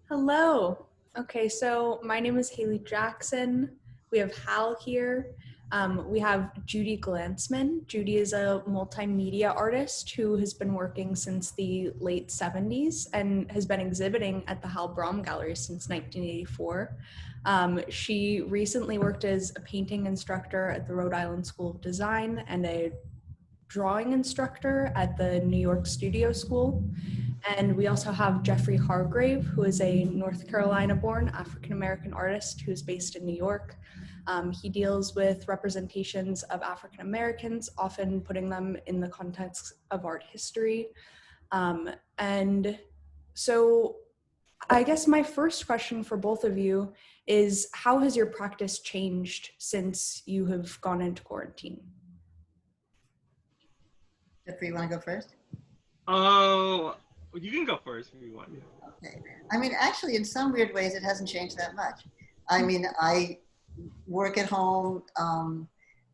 Hello. Okay, so my name is Hayley Jackson. We have Hal here. We have Judy Glantzman. Judy is a multimedia artist who has been working since the late 70s and has been exhibiting at the Bromm Gallery since 1984. She recently worked as a painting instructor at the Rhode Island School of Design and a drawing instructor at the New York Studio School. And we also have Jeffrey Hargrave, who is a North Carolina-born African-American artist who's based in New York. He deals with representations of African Americans, often putting them in the context of art history. And so I guess my first question for both of you is, how has your practice changed since you have gone into quarantine? Jeffrey, you want to go first? Oh, you can go first if you want. Okay. I mean, actually, in some weird ways, it hasn't changed that much. I mean, I work at home,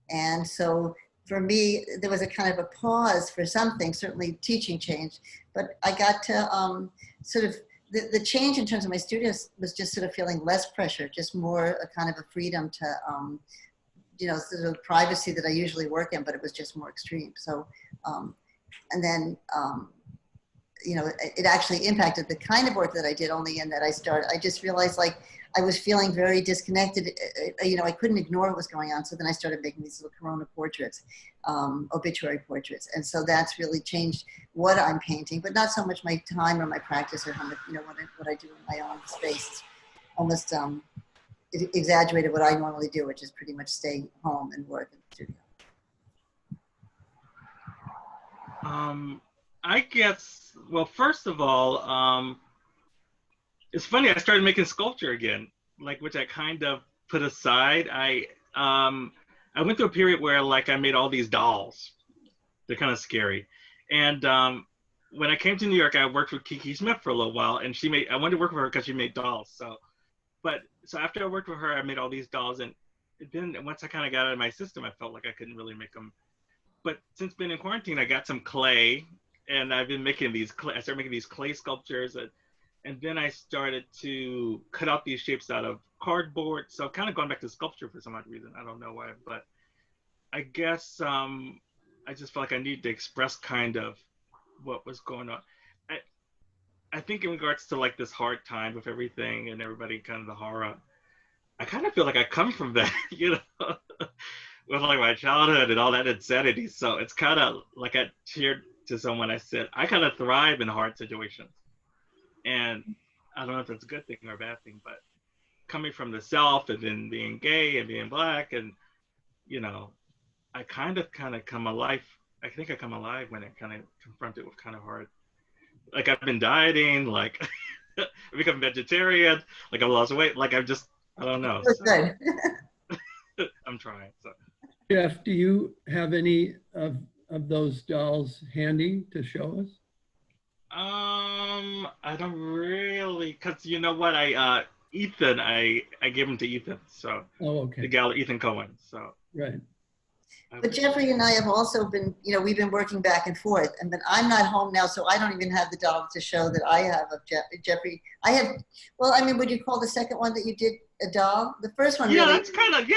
and so for me, there was a kind of a pause for something. Certainly, teaching changed, but I got to sort of the change in terms of my students was just sort of feeling less pressure, just more a kind of a freedom to, sort of privacy that I usually work in, but it was just more extreme. So, and then. It actually impacted the kind of work that I did, only in that I just realized like I was feeling very disconnected. I couldn't ignore what was going on. So then I started making these little Corona portraits, obituary portraits. And so that's really changed what I'm painting, but not so much my time or my practice or how much, what I do in my own space. It's almost it exaggerated what I normally do, which is pretty much stay home and work in the studio. I guess, well, first of all, it's funny, I started making sculpture again, which I kind of put aside. I went through a period where I made all these dolls. They're kind of scary. And when I came to New York, I worked with Kiki Smith for a little while, and I wanted to work with her because she made dolls. So after I worked with her, I made all these dolls, and then once I kind of got out of my system, I felt like I couldn't really make them. But since being in quarantine, I got some clay, and I've been making I started making these clay sculptures, and then I started to cut out these shapes out of cardboard. So I've kind of gone back to sculpture for some odd reason. I don't know why, but I guess I just felt like I needed to express kind of what was going on. I think in regards to this hard time with everything and everybody, kind of the horror, I kind of feel like I come from that, with my childhood and all that insanity. So it's kind of like I cheered to someone, I said, I kind of thrive in hard situations. And I don't know if that's a good thing or a bad thing, but coming from the South and then being gay and being Black, and, I kind of come alive. I think I come alive when I kind of confronted with kind of hard. I've been dieting, I become vegetarian, I've lost weight, I don't know. That's good. I'm trying, so. Jeff, do you have any of those dolls handy to show us? I don't really, because you know what, Ethan, I gave him to Ethan, so. Oh, okay. The gallery, Ethan Cohen, so. Right. But Jeffrey and I have also been, we've been working back and forth, but I'm not home now, so I don't even have the doll to show that I have of Jeffrey. I have, well, I mean, would you call the second one that you did a doll? The first one, yeah, really. That's kind of,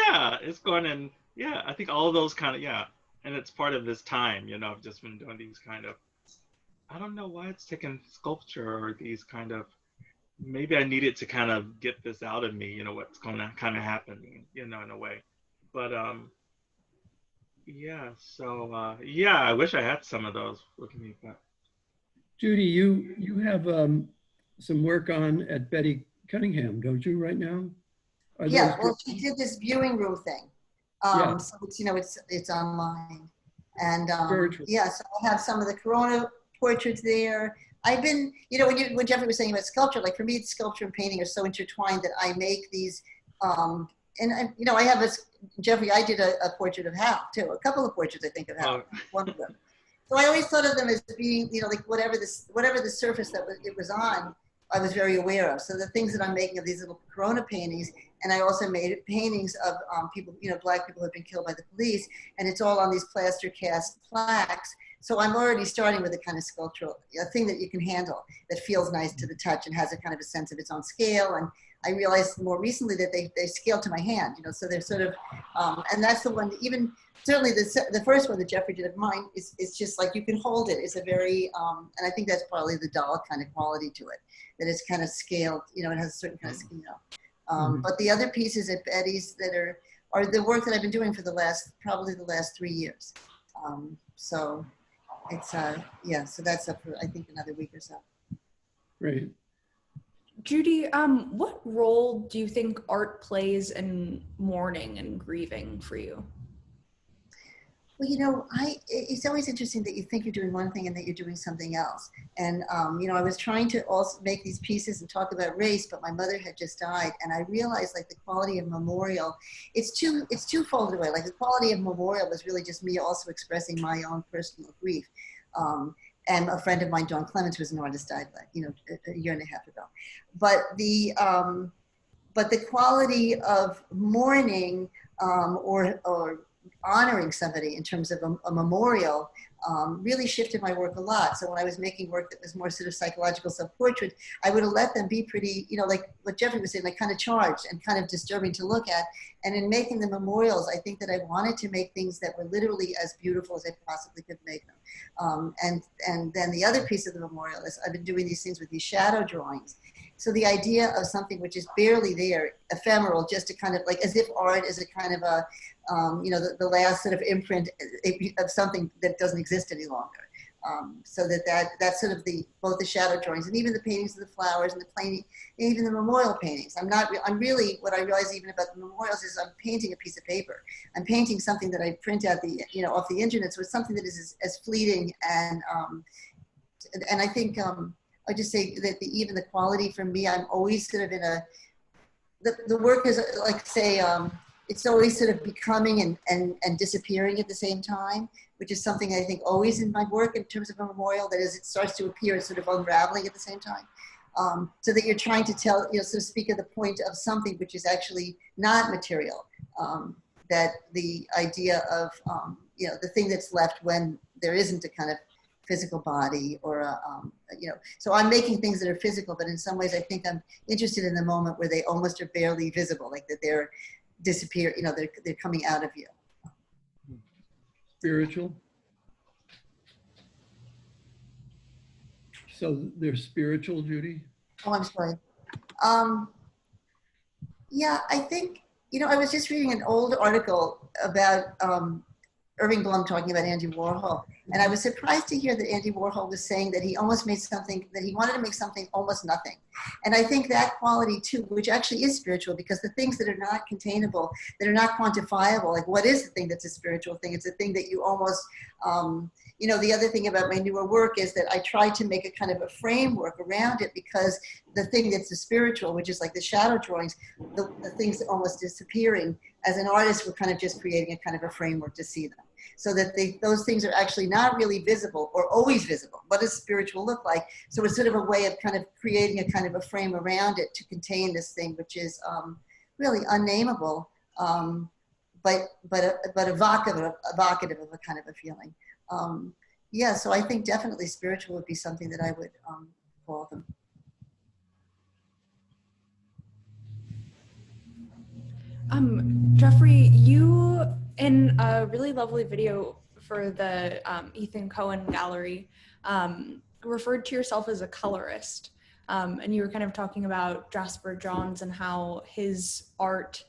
it's going in, yeah, I think all of those kind of, and it's part of this time, I've just been doing these kind of, I don't know why it's taken sculpture or these kind of, maybe I needed to kind of get this out of me, what's going to kind of happen, in a way. But, yeah, so, I wish I had some of those with me. But. Judy, you have some work on at Betty Cunningham, don't you, right now? Yeah, well, she did this viewing room thing. Yeah. So it's online. And yeah, so I have some of the Corona portraits there. I've been, when Jeffrey was saying about sculpture, for me, sculpture and painting are so intertwined that I make these, and I have Jeffrey, I did a portrait of Hal too, a couple of portraits I think of Hal, one of them. So I always thought of them as being, whatever the surface that it was on, I was very aware of. So the things that I'm making of these little Corona paintings, and I also made paintings of people, Black people who have been killed by the police, and it's all on these plaster cast plaques. So I'm already starting with a kind of sculptural, a thing that you can handle, that feels nice to the touch and has a kind of a sense of its own scale. And I realized more recently that they scale to my hand, you know, so they're sort of, and that's the one that even, certainly the first one that Jeffrey did of mine is just like you can hold it. It's a very, and I think that's probably the doll kind of quality to it, that it's kind of scaled, you know, it has a certain kind of scale. But the other pieces at Betty's that are the work that I've been doing for probably the last 3 years. So it's, yeah, so that's up for, I think, another week or so. Great. Judy, what role do you think art plays in mourning and grieving for you? Well, you know, it's always interesting that you think you're doing one thing and that you're doing something else. And, you know, I was trying to also make these pieces and talk about race, but my mother had just died. And I realized like the quality of memorial, it's twofold away. Like the quality of memorial was really just me also expressing my own personal grief. And a friend of mine, John Clements, was an artist, died like, you know, a year and a half ago. But the quality of mourning or honoring somebody in terms of a memorial really shifted my work a lot. So when I was making work that was more sort of psychological self-portrait, I would have let them be pretty, you know, like what Jeffrey was saying, like kind of charged and kind of disturbing to look at. And in making the memorials, I think that I wanted to make things that were literally as beautiful as I possibly could make them. And then the other piece of the memorial is I've been doing these things with these shadow drawings. So the idea of something which is barely there, ephemeral, just to kind of like, as if art is a kind of a, you know, the last sort of imprint of something that doesn't exist any longer. So that's sort of both the shadow drawings and even the paintings of the flowers and the painting, even the memorial paintings. I'm really, what I realize even about the memorials is I'm painting a piece of paper. I'm painting something that I print out off the internet. So it's something that is as fleeting and I think, I just say that even the quality for me, I'm always sort of in the work is like say, it's always sort of becoming and disappearing at the same time, which is something I think always in my work in terms of a memorial, that as it starts to appear, it's sort of unraveling at the same time. So that you're trying to tell, you know, so to speak of the point of something which is actually not material, that the idea of, you know, the thing that's left when there isn't a kind of physical body or, you know, so I'm making things that are physical, but in some ways I think I'm interested in the moment where they almost are barely visible, like that they're disappear, you know, they're coming out of you. Spiritual. So they're spiritual, Judy? Oh, I'm sorry. Yeah, I think, you know, I was just reading an old article about Irving Bromm talking about Andy Warhol. And I was surprised to hear that Andy Warhol was saying that he almost made something, that he wanted to make something almost nothing. And I think that quality too, which actually is spiritual, because the things that are not containable, that are not quantifiable, like what is the thing that's a spiritual thing? It's a thing that you almost, you know, the other thing about my newer work is that I try to make a kind of a framework around it, because the thing that's the spiritual, which is like the shadow drawings, the things almost disappearing, as an artist, we're kind of just creating a kind of a framework to see them. So that those things are actually not really visible or always visible. What does spiritual look like? So it's sort of a way of kind of creating a kind of a frame around it to contain this thing, which is really unnameable, but evocative of a kind of a feeling. Yeah, so I think definitely spiritual would be something that I would call them. Jeffrey, you, in a really lovely video for the Ethan Cohen Gallery, referred to yourself as a colorist. And you were kind of talking about Jasper Johns and how his art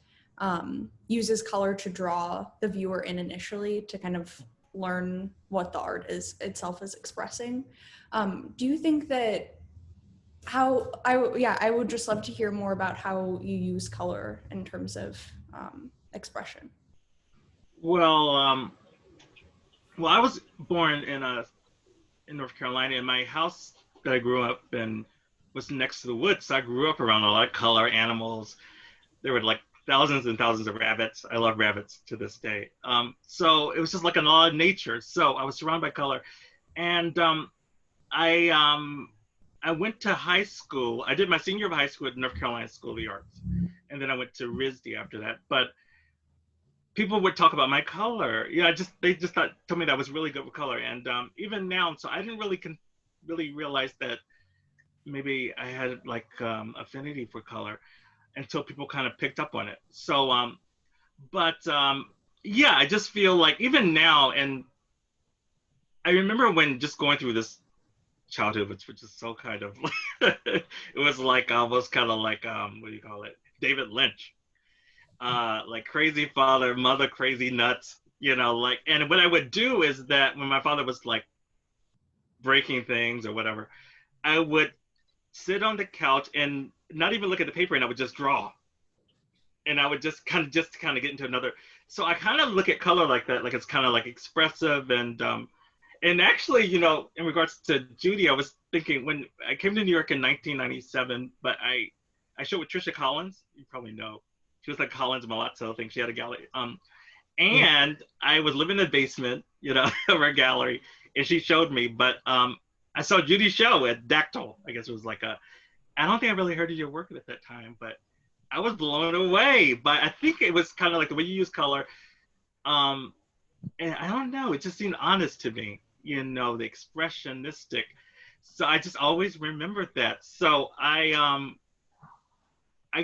uses color to draw the viewer in initially to kind of learn what the art itself is expressing. Do you think that I would just love to hear more about how you use color in terms of expression. Well, I was born in North Carolina, and my house that I grew up in was next to the woods. So I grew up around a lot of color, animals. There were like thousands and thousands of rabbits. I love rabbits to this day. So it was just like an odd nature. So I was surrounded by color, and I went to high school. I did my senior year of high school at North Carolina School of the Arts, and then I went to RISD after that. But people would talk about my color. Yeah, they just told me that I was really good with color, and even now, so I didn't really realize that maybe I had like affinity for color until people kind of picked up on it. So, but yeah, I just feel like even now, and I remember when just going through this childhood, which is so kind of, it was like almost kind of like what do you call it, David Lynch, like crazy father, mother crazy nuts, like. And what I would do is that when my father was like breaking things or whatever, I would sit on the couch and not even look at the paper, and I would just draw, and I would just kind of get into another. So I kind of look at color like that, like it's kind of like expressive. And actually, in regards to Judy, I was thinking when I came to New York in 1997, but I showed with Trisha Collins. You probably know. She was like Collins Malazzo. I think she had a gallery. And I was living in the basement, of her gallery, and she showed me. But I saw Judy's show at Dactyl. I guess it was like I don't think I really heard of your work at that time, but I was blown away. But I think it was kind of like the way you use color. And I don't know, it just seemed honest to me, the expressionistic. So I just always remembered that. So I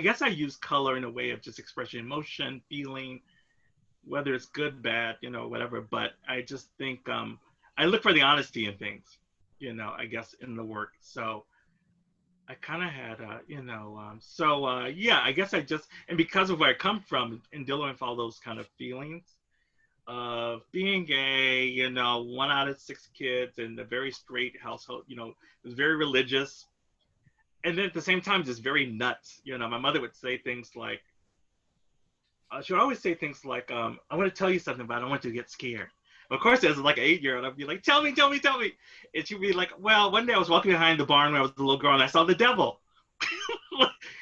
guess I use color in a way of just expressing emotion, feeling, whether it's good, bad, whatever. But I just think I look for the honesty in things, I guess in the work. So I kind of had, yeah, I guess and because of where I come from and dealing with all those kind of feelings of being gay, 1 out of 6 kids in a very straight household, it was very religious. And then at the same time, just very nuts. My mother would say things like, she would always say things like, I want to tell you something, but I don't want you to get scared. Of course, as like an 8-year-old, I'd be like, tell me. And she'd be like, well, one day I was walking behind the barn when I was a little girl and I saw the devil.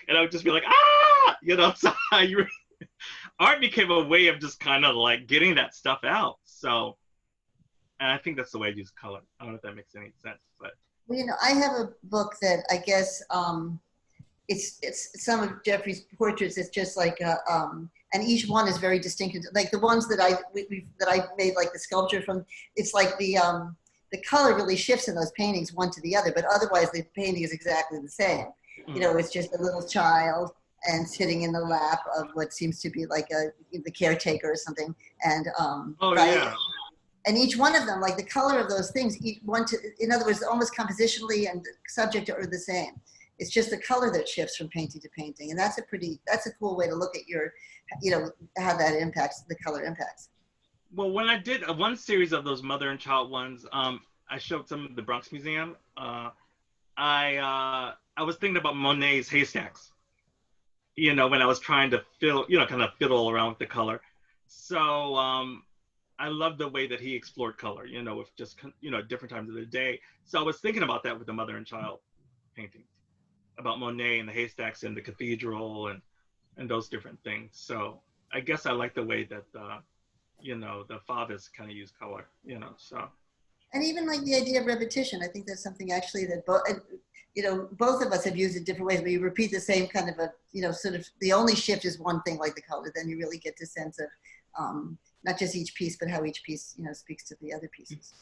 And I would just be like, ah, so art became a way of just kind of like getting that stuff out. So, and I think that's the way I use color. I don't know if that makes any sense, but. Well, I have a book that I guess it's some of Jeffrey's portraits. It's just like and each one is very distinctive. Like the ones that I made, like the sculpture from. It's like the color really shifts in those paintings one to the other, but otherwise the painting is exactly the same. It's just a little child and sitting in the lap of what seems to be like the caretaker or something, and yeah. And each one of them, like the color of those things, in other words, almost compositionally and subject are the same. It's just the color that shifts from painting to painting, and that's a cool way to look at your, how that impacts, the color impacts. Well, when I did one series of those mother and child ones, I showed some at the Bronx Museum. I was thinking about Monet's haystacks, when I was trying to kind of fiddle around with the color. So I love the way that he explored color, with just, different times of the day. So I was thinking about that with the mother and child paintings, about Monet and the haystacks and the cathedral and those different things. So I guess I like the way that, the fathers kind of use color, so. And even like the idea of repetition, I think that's something actually that both of us have used it different ways, but you repeat the same kind of sort of, the only shift is one thing like the color, then you really get the sense of not just each piece, but how each piece, speaks to the other pieces.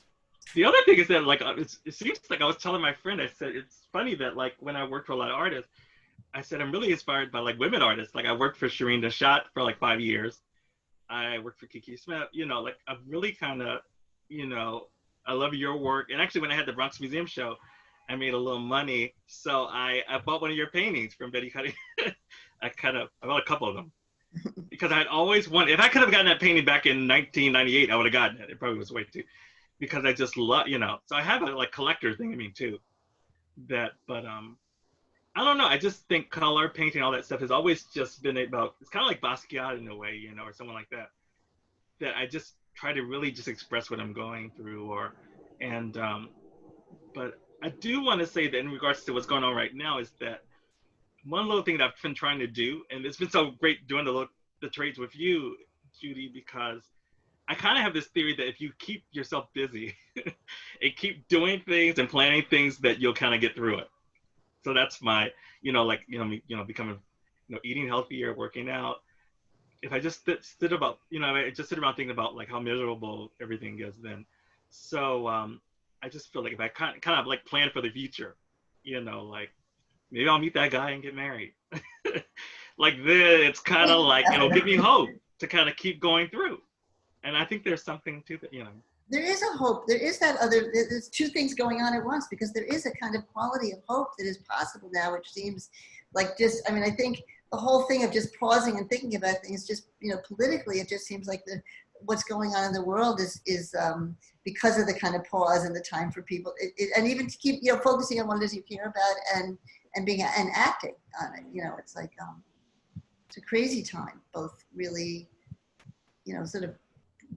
The other thing is that, like, it seems like I was telling my friend, I said, it's funny that, like, when I worked for a lot of artists, I said, I'm really inspired by, like, women artists. Like, I worked for Shireen Dashat for, like, 5 years. I worked for Kiki Smith, like, I'm really kind of, I love your work. And actually, when I had the Bronx Museum show, I made a little money. So I bought one of your paintings from Betty Cutting. I bought a couple of them. Because I had always wanted, if I could have gotten that painting back in 1998, I would have gotten it. It probably was way too, because I just love, so I have a like collector thing, too, but I don't know. I just think color, painting, all that stuff has always just been about, it's kind of like Basquiat in a way, or someone like that, that I just try to really just express what I'm going through but I do want to say that in regards to what's going on right now is that one little thing that I've been trying to do, and it's been so great doing the trades with you, Judy, because I kind of have this theory that if you keep yourself busy and keep doing things and planning things, that you'll kind of get through it. So that's my, becoming, eating healthier, working out, if I just sit about, I just sit around thinking about like how miserable everything is then. So I just feel like if I kind of like plan for the future, like maybe I'll meet that guy and get married. Like then it's kind of like it'll give me hope to kind of keep going through. And I think there's something to that, There is a hope. There is there's two things going on at once, because there is a kind of quality of hope that is possible now, which seems like I think the whole thing of just pausing and thinking about things, just, politically, it just seems like what's going on in the world is because of the kind of pause and the time for people, and even to keep, focusing on what it is you care about and acting on it. It's like, it's a crazy time, both really, sort of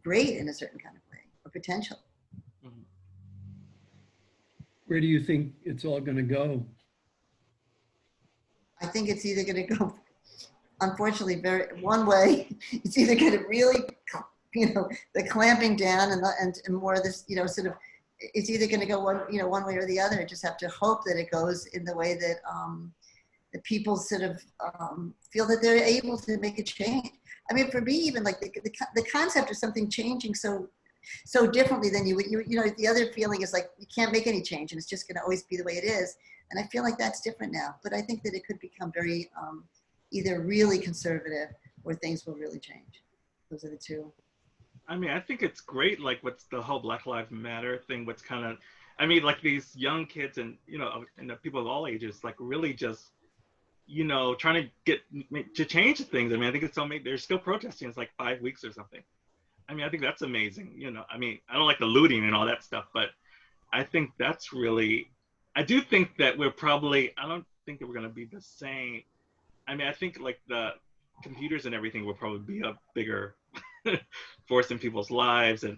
great in a certain kind of way, or potential. Where do you think it's all going to go? I think it's either going to go, unfortunately, one way. It's either going to really, the clamping down and more of this, sort of, it's either going to go one way or the other. I just have to hope that it goes in the way that that people sort of feel that they're able to make a change. I mean, for me, even like the concept of something changing so differently than the other feeling is like you can't make any change and it's just going to always be the way it is. And I feel like that's different now. But I think that it could become very either really conservative or things will really change. Those are the two. I mean, I think it's great, like what's the whole Black Lives Matter thing, what's kind of, I mean, like these young kids and, and people of all ages, like really just, trying to change things. I mean, I think it's so amazing. They're still protesting. It's like 5 weeks or something. I mean, I think that's amazing. I mean, I don't like the looting and all that stuff, but I think that's really, I do think that I don't think that we're going to be the same. I mean, I think like the computers and everything will probably be a bigger force in people's lives. And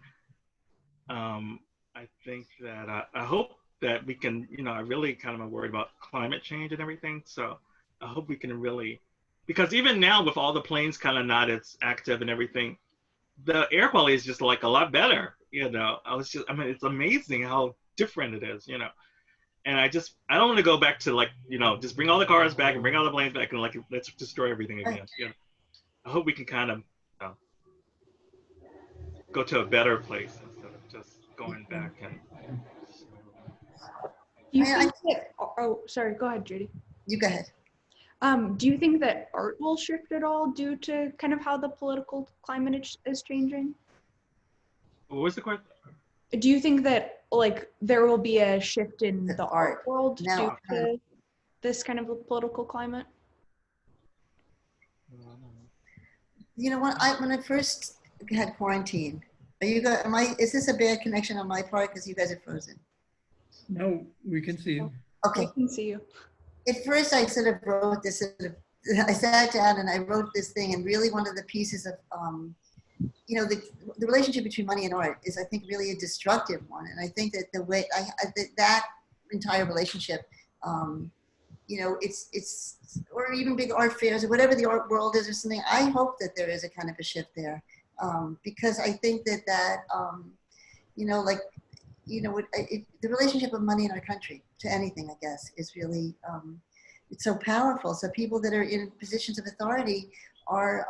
I think that I hope that we can, I really kind of am worried about climate change and everything. So I hope we can really, because even now with all the planes kind of not as active and everything, the air quality is just like a lot better. It's amazing how different it is, and I don't want to go back to like, just bring all the cars back and bring all the planes back and like, let's destroy everything again. I hope we can kind of go to a better place instead of just going back and. Do you think that, oh, sorry, go ahead, Judy. You go ahead. Do you think that art will shift at all due to kind of how the political climate is changing? What was the question? Do you think that like there will be a shift in the art world due to this kind of political climate? You know what? When I first had quarantine, is this a bad connection on my part because you guys are frozen? No, we can see you. Okay. I can see you. At first, I sort of wrote this. I sat down and I wrote this thing, and really one of the pieces of, the relationship between money and art is, I think, really a destructive one. And I think that the way that entire relationship, it's or even big art fairs or whatever the art world is or something. I hope that there is a kind of a shift there, because I think that the relationship of money in our country to anything, I guess, is really, it's so powerful. So people that are in positions of authority are,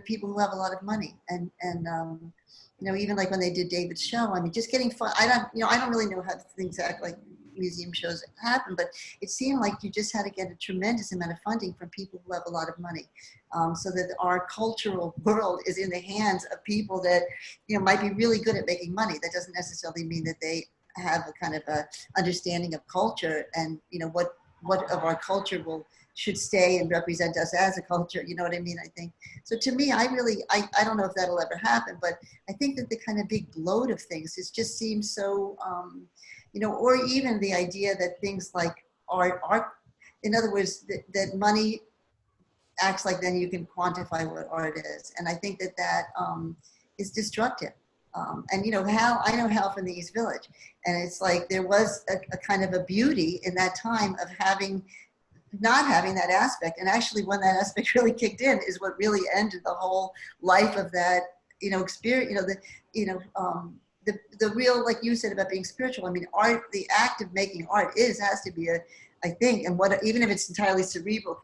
people who have a lot of money. And even like when they did David's show, I mean, just getting fun. I don't really know how things act like museum shows happen, but it seemed like you just had to get a tremendous amount of funding from people who have a lot of money, so that our cultural world is in the hands of people that might be really good at making money. That doesn't necessarily mean that they have a kind of a understanding of culture and what of our culture should stay and represent us as a culture. You know what I mean? I think so. To me, I don't know if that'll ever happen, but I think that the kind of big bloat of things just seems so. Or even the idea that things like art, in other words, that money acts like then you can quantify what art is. And I think that is destructive. And I know Hal from the East Village. And it's like there was a kind of a beauty in that time of not having that aspect. And actually when that aspect really kicked in is what really ended the whole life of that, experience, the real, like you said about being spiritual. I mean, art, the act of making art has to be I think, and even if it's entirely cerebral,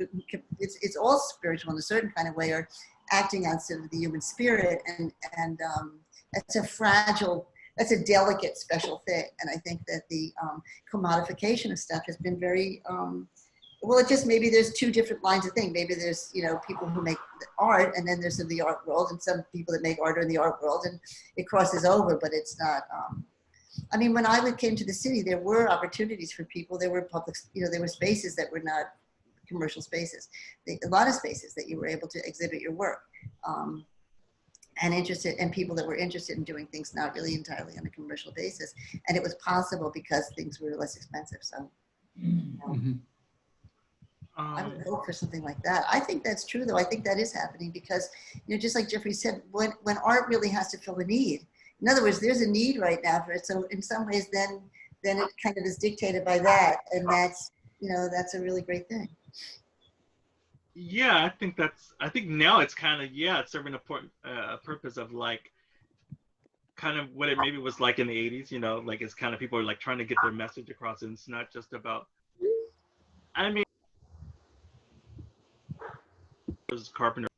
it's all spiritual in a certain kind of way, or acting on sort of the human spirit, and that's a delicate, special thing. And I think that the commodification of stuff has been very, well, it just, maybe there's two different lines of thing. Maybe there's, you know, people who make art, and then there's in the art world, and some people that make art are in the art world, and it crosses over, but it's not, I mean, when I came to the city, there were opportunities for people. There were public, you know, there were spaces that were not commercial spaces. A lot of spaces that you were able to exhibit your work, and people that were interested in doing things not really entirely on a commercial basis. And it was possible because things were less expensive. So I would hope for something like that. I think that's true, though. I think that is happening because, you know, just like Jeffrey said, when art really has to fill a need. In other words, there's a need right now for it. So in some ways, then it kind of is dictated by that, and that's, you know, that's a really great thing. Yeah, I think now it's kind of, yeah, it's serving a purpose of like kind of what it maybe was like in the 80s, you know, like it's kind of people are like trying to get their message across, and it's not just about, I mean, it was Carpenter.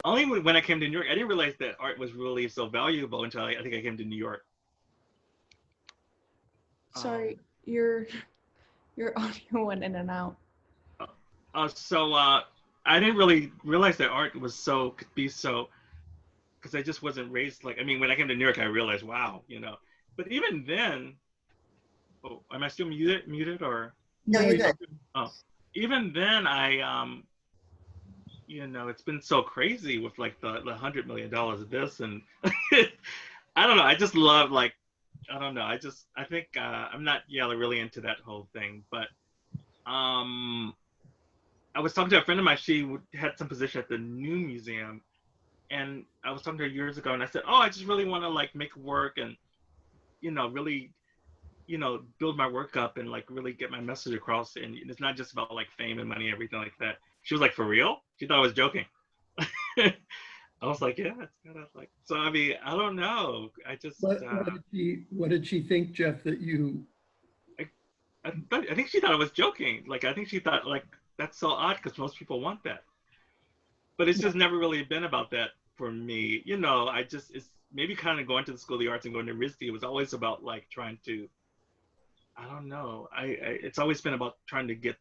Only when I came to New York, I didn't realize that art was really so valuable until I think I came to New York. Sorry, your audio went in and out. So I didn't really realize that art could be so, because I just wasn't raised like, I mean, when I came to New York, I realized, wow, you know. But even then, oh, am I still muted or? No, you're good. Oh, even then, you know, it's been so crazy with like the $100 million of this, and I don't know. I just love, like, I don't know. I think I'm not really into that whole thing, but I was talking to a friend of mine. She had some position at the New Museum, and I was talking to her years ago, and I said, "Oh, I just really want to like make work and, you know, really, you know, build my work up and like really get my message across. And it's not just about like fame and money and everything like that." She was like, "For real?" She thought I was joking. I was like, "Yeah, it's kind of like." So I mean, I don't know. I just. What did she think, Jeff? That you? I think she thought I was joking. Like, I think she thought like that's so odd because most people want that. But it's just never really been about that for me. You know, it's maybe kind of going to the School of the Arts and going to RISD. It was always about like trying to, I don't know. It's always been about trying to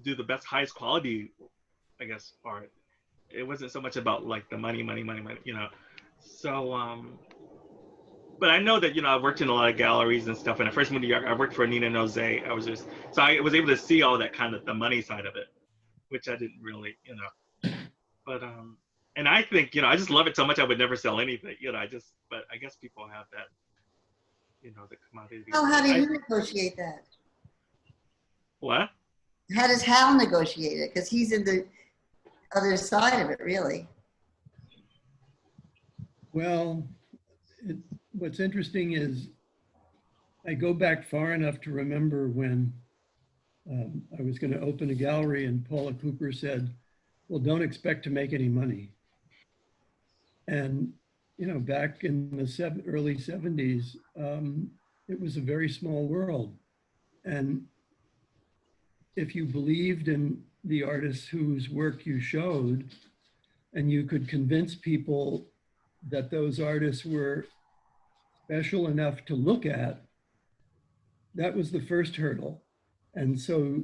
do the best, highest quality, I guess, art. It wasn't so much about like the money, you know. So, but I know that, you know, I worked in a lot of galleries and stuff. When I first moved to New York, I worked for Nina Nose. So I was able to see all that kind of the money side of it, which I didn't really, you know. But and I think, you know, I just love it so much I would never sell anything, you know. But I guess people have that, you know, the commodity. Oh, how do you negotiate that? What? How does Hal negotiate it? Because he's in the other side of it, really. Well, what's interesting is I go back far enough to remember when I was going to open a gallery and Paula Cooper said, "Well, don't expect to make any money." And, you know, back in the early 70s, it was a very small world. And if you believed in the artists whose work you showed, and you could convince people that those artists were special enough to look at, that was the first hurdle. And so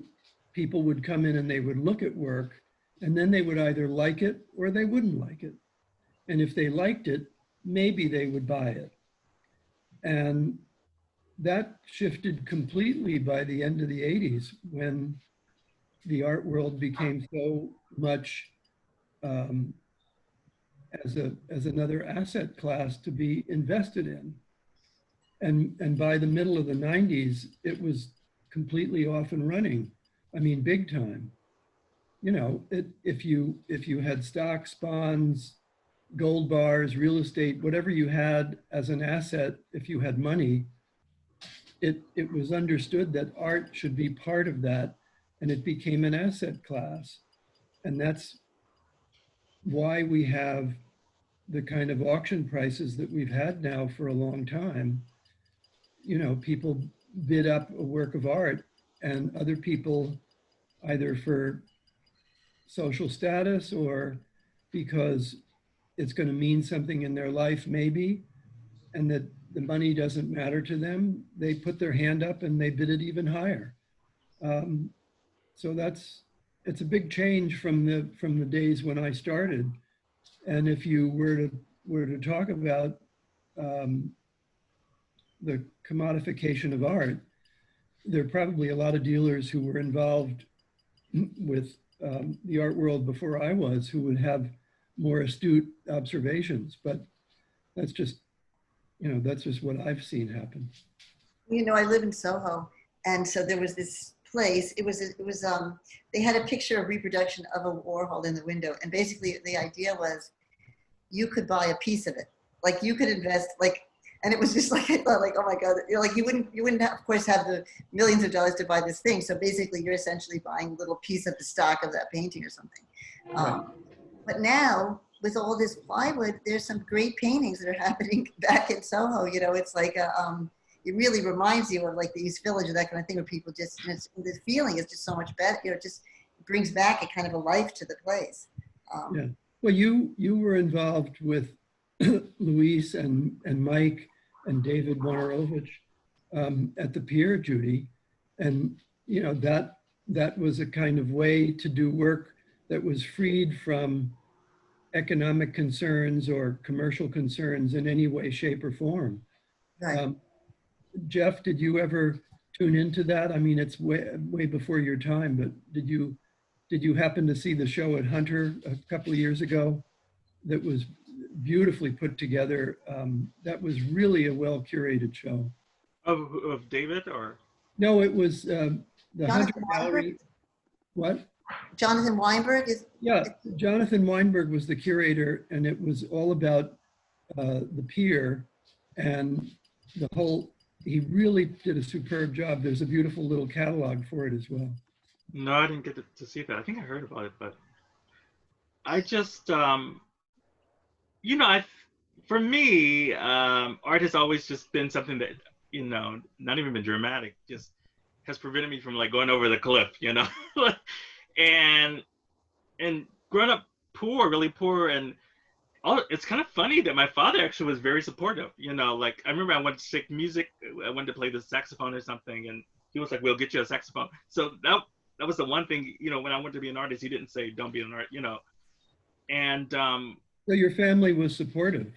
people would come in and they would look at work, and then they would either like it or they wouldn't like it. And if they liked it, maybe they would buy it. And that shifted completely by the end of the 80s, when the art world became so much as another asset class to be invested in. And by the middle of the 90s, it was completely off and running. I mean, big time. You know, if you had stocks, bonds, gold bars, real estate, whatever you had as an asset, if you had money, it was understood that art should be part of that, and it became an asset class. And that's why we have the kind of auction prices that we've had now for a long time. You know, people bid up a work of art, and other people, either for social status or because it's going to mean something in their life maybe, and that the money doesn't matter to them, they put their hand up and they bid it even higher. So it's a big change from the days when I started. And if you were to talk about the commodification of art, there are probably a lot of dealers who were involved with the art world before I was, who would have more astute observations. But that's just, that's just what I've seen happen. I live in Soho, and so there was this place. It was they had a picture of reproduction of a Warhol in the window, and basically the idea was you could buy a piece of it, like you could invest, like, and it was just like, I thought, like, oh my God, like you wouldn't have, of course, have the millions of dollars to buy this thing. So basically you're essentially buying a little piece of the stock of that painting or something. Right. But now with all this plywood, there's some great paintings that are happening back in Soho. It's like, it really reminds you of like the East Village or that kind of thing, where people just, the feeling is just so much better. It just brings back a kind of a life to the place. Yeah. Well, you were involved with Luis and Mike and David Wojnarowicz at the Pier, Judy. And, that was a kind of way to do work that was freed from economic concerns or commercial concerns in any way, shape, or form. Right. Jeff, did you ever tune into that? I mean, it's way before your time, but did you happen to see the show at Hunter a couple of years ago that was beautifully put together? That was really a well-curated show. Of David, or? No, it was the Hunter Jonathan Gallery. Weinberg? What? Jonathan Weinberg is? Yeah, Jonathan Weinberg was the curator, and it was all about the Pier and the whole. He really did a superb job. There's a beautiful little catalog for it as well. No, I didn't get to see that. I think I heard about it, but I just, for me, art has always just been something that, not even been dramatic, just has prevented me from like going over the cliff, and growing up poor, really poor, and it's kind of funny that my father actually was very supportive. Like I remember I went to take music, I wanted to play the saxophone or something, and he was like, "We'll get you a saxophone." So that was the one thing, when I wanted to be an artist, he didn't say, "Don't be an artist," And so your family was supportive.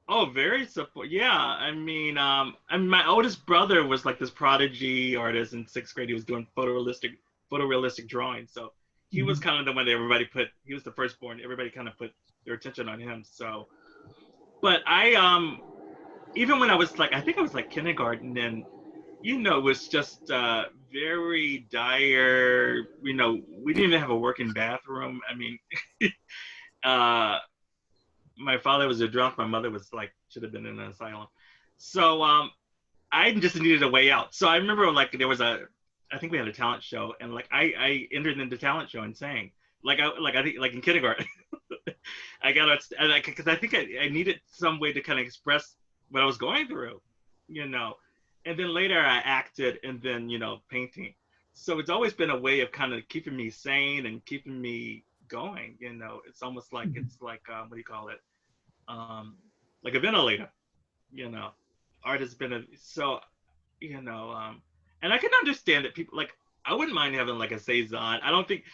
Oh, very supportive. Yeah, I mean, my oldest brother was like this prodigy artist in 6th grade. He was doing photorealistic drawing. So he was kind of the one that he was the firstborn. Everybody kind of put their attention on him. So, but I, even when I was like, I think I was like kindergarten, and, it was just very dire, we didn't even have a working bathroom. I mean, my father was a drunk. My mother was like, should have been in an asylum. So I just needed a way out. So I remember like there was I think we had a talent show, and like I entered in the talent show and sang. I think like in kindergarten. I got out, because I think I needed some way to kind of express what I was going through, And then later I acted, and then, painting. So it's always been a way of kind of keeping me sane and keeping me going. It's almost like, it's like, what do you call it? Like a ventilator, Art has been and I can understand that people, like, I wouldn't mind having like a Cezanne. I don't think,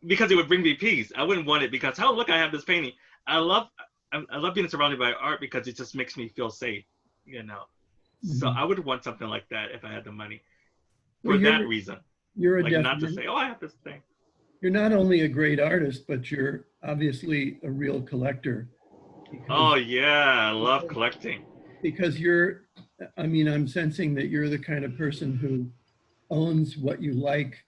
because it would bring me peace. I wouldn't want it because, oh, look, I have this painting. I love being surrounded by art because it just makes me feel safe, So I would want something like that if I had the money for that reason. You're a like not to say, oh, I have this thing. You're not only a great artist, but you're obviously a real collector. Oh yeah, I love collecting. Because I'm sensing that you're the kind of person who owns what you like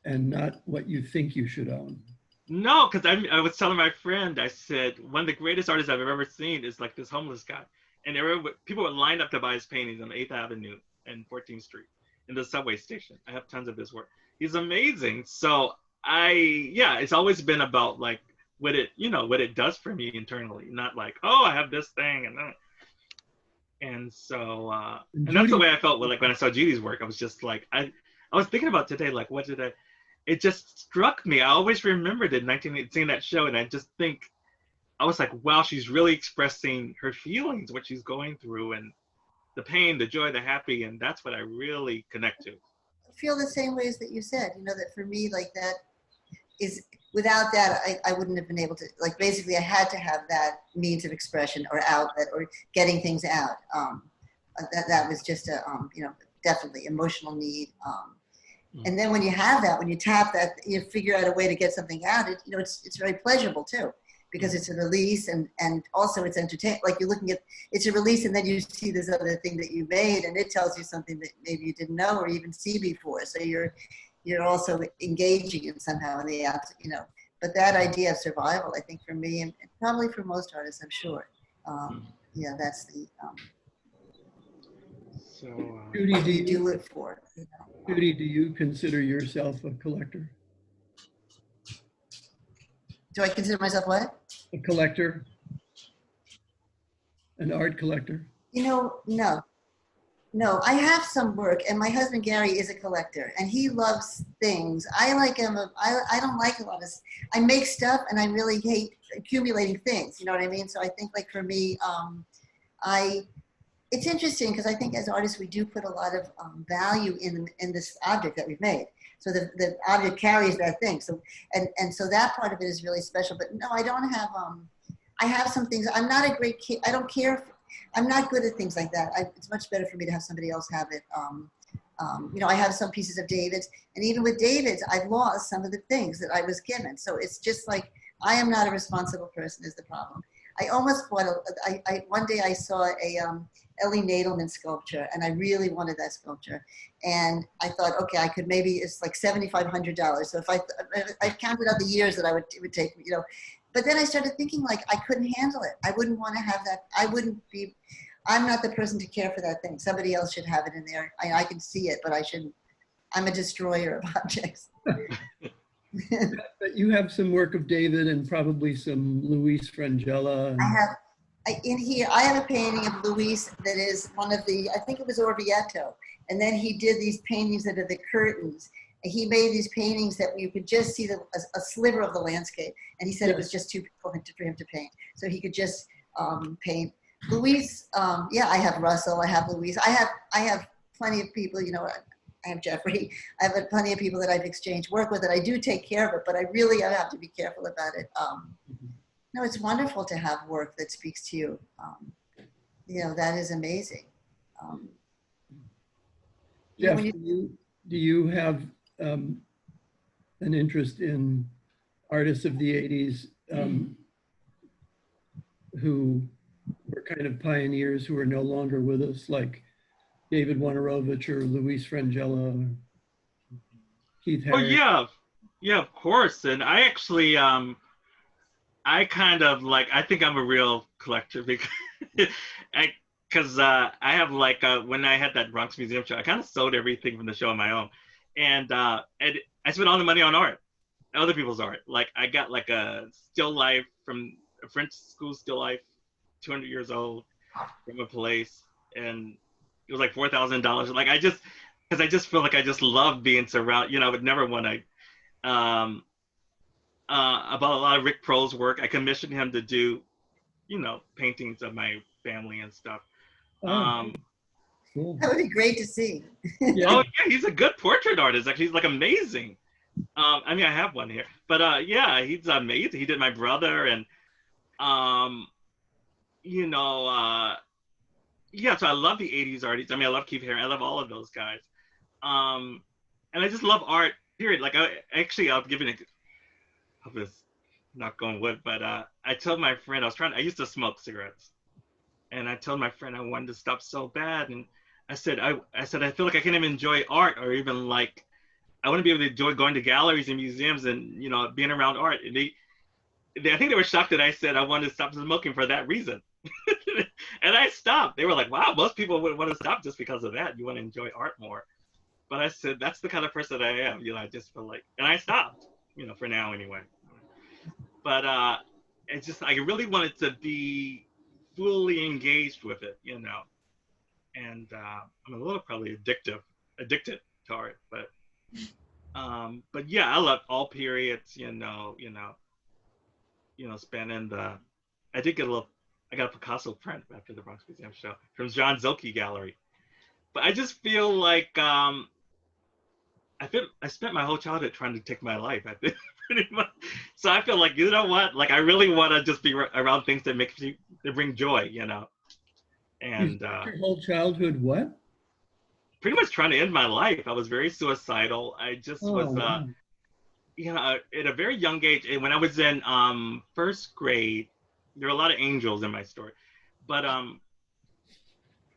and not what you think you should own. No, because I was telling my friend, I said, one of the greatest artists I've ever seen is like this homeless guy. And people would line up to buy his paintings on 8th Avenue and 14th Street in the subway station. I have tons of his work. He's amazing. So it's always been about like what it does for me internally, not like, oh, I have this thing and that. And so, and that's the way I felt like when I saw Judy's work. I was just like, I was thinking about today, like, it just struck me. I always remembered it in 1980, seeing that show, and I just think I was like, wow, she's really expressing her feelings, what she's going through, and the pain, the joy, the happy, and that's what I really connect to. I feel the same ways that you said, you know, that for me, like that is, without that, I wouldn't have been able to, like, basically I had to have that means of expression or outlet or getting things out. That was just a, you know, definitely emotional need. And then when you have that, when you tap that, you figure out a way to get something out, it, you know, it's very pleasurable too, because it's a release, and also it's entertaining. Like you're looking at, it's a release, and then you see this other thing that you made, and it tells you something that maybe you didn't know or even see before. So you're also engaging in somehow in the act, you know. But that idea of survival, I think for me, and probably for most artists, I'm sure, yeah, that's the So, Judy, what do you you, do it for. You know? Judy, do you consider yourself a collector? Do I consider myself what? A collector? An art collector? You know, no. No, I have some work, and my husband Gary is a collector, and he loves things. I like him. I don't like a lot of. I make stuff, and I really hate accumulating things. You know what I mean? So I think, like for me, it's interesting because I think as artists we do put a lot of value in this object that we've made. So the object carries that thing. So and so that part of it is really special. But no, I don't have. I have some things. I'm not a great kid. I don't care. I'm not good at things like that. It's much better for me to have somebody else have it. You know, I have some pieces of David's, and even with David's, I've lost some of the things that I was given. So it's just like, I am not a responsible person is the problem. I almost bought one day I saw a Ellie Nadelman sculpture, and I really wanted that sculpture. And I thought, okay, I could maybe, it's like $7,500. So if I counted out the years that it would take, you know. But then I started thinking, like, I couldn't handle it. I wouldn't want to have that. I'm not the person to care for that thing. Somebody else should have it in there. I can see it, but I shouldn't. I'm a destroyer of objects. But you have some work of David and probably some Luis Frangella. In here, I have a painting of Luis that is one of the, I think it was Orvieto. And then he did these paintings that are the curtains. And he made these paintings that you could just see a sliver of the landscape. And he said it was just too difficult for him to paint. So he could just paint. Luis, yeah, I have Russell, I have Luis. I have plenty of people, you know, I have Jeffrey. I have plenty of people that I've exchanged work with, and I do take care of it, but I have to be careful about it. No, it's wonderful to have work that speaks to you. You know, that is amazing. Jeff, do you have an interest in artists of the 80s who were kind of pioneers who are no longer with us, like David Wojnarowicz or Luis Frangella or Keith Haring? Oh yeah, of course. And I actually, I kind of like, I think I'm a real collector because I have like, when I had that Bronx Museum show, I kind of sold everything from the show on my own. And I spent all the money on art, other people's art. Like I got like a still life from a French school still life, 200 years old, from a place. And it was like $4,000. Like because I just feel like I just love being surrounded, you know, I would never want to, about a lot of Rick Prohl's work. I commissioned him to do, you know, paintings of my family and stuff. Cool. That would be great to see. Yeah. Oh yeah, he's a good portrait artist. Actually, he's like amazing. I mean, I have one here, but yeah, he's amazing. He did my brother, and you know, yeah. So I love the '80s artists. I mean, I love Keith Haring. I love all of those guys. And I just love art. Period. Like I'll give you hope it's not going wood, but I told my friend I used to smoke cigarettes, and I told my friend I wanted to stop so bad, and I said I feel like I can't even enjoy art, or even like I want to be able to enjoy going to galleries and museums and, you know, being around art. And I think they were shocked that I said I wanted to stop smoking for that reason. And I stopped. They were like, wow, most people would want to stop just because of that. You want to enjoy art more. But I said, that's the kind of person I am. You know, I just feel like, and I stopped, you know, for now anyway. But it's just, I really wanted to be fully engaged with it, you know. And I'm a little probably addicted to art, but yeah, I love all periods, you know, spanning the I did get I got a Picasso print after the Bronx Museum show from John Zilke Gallery. But I just feel like I spent my whole childhood trying to take my life. I think pretty much. So I feel like, you know what? Like I really want to just be around things that that bring joy, you know. You And spent your whole childhood what? pretty much trying to end my life. I was very suicidal. I just Oh, was, wow. you know, at a very young age. And when I was in first grade, there were a lot of angels in my story, but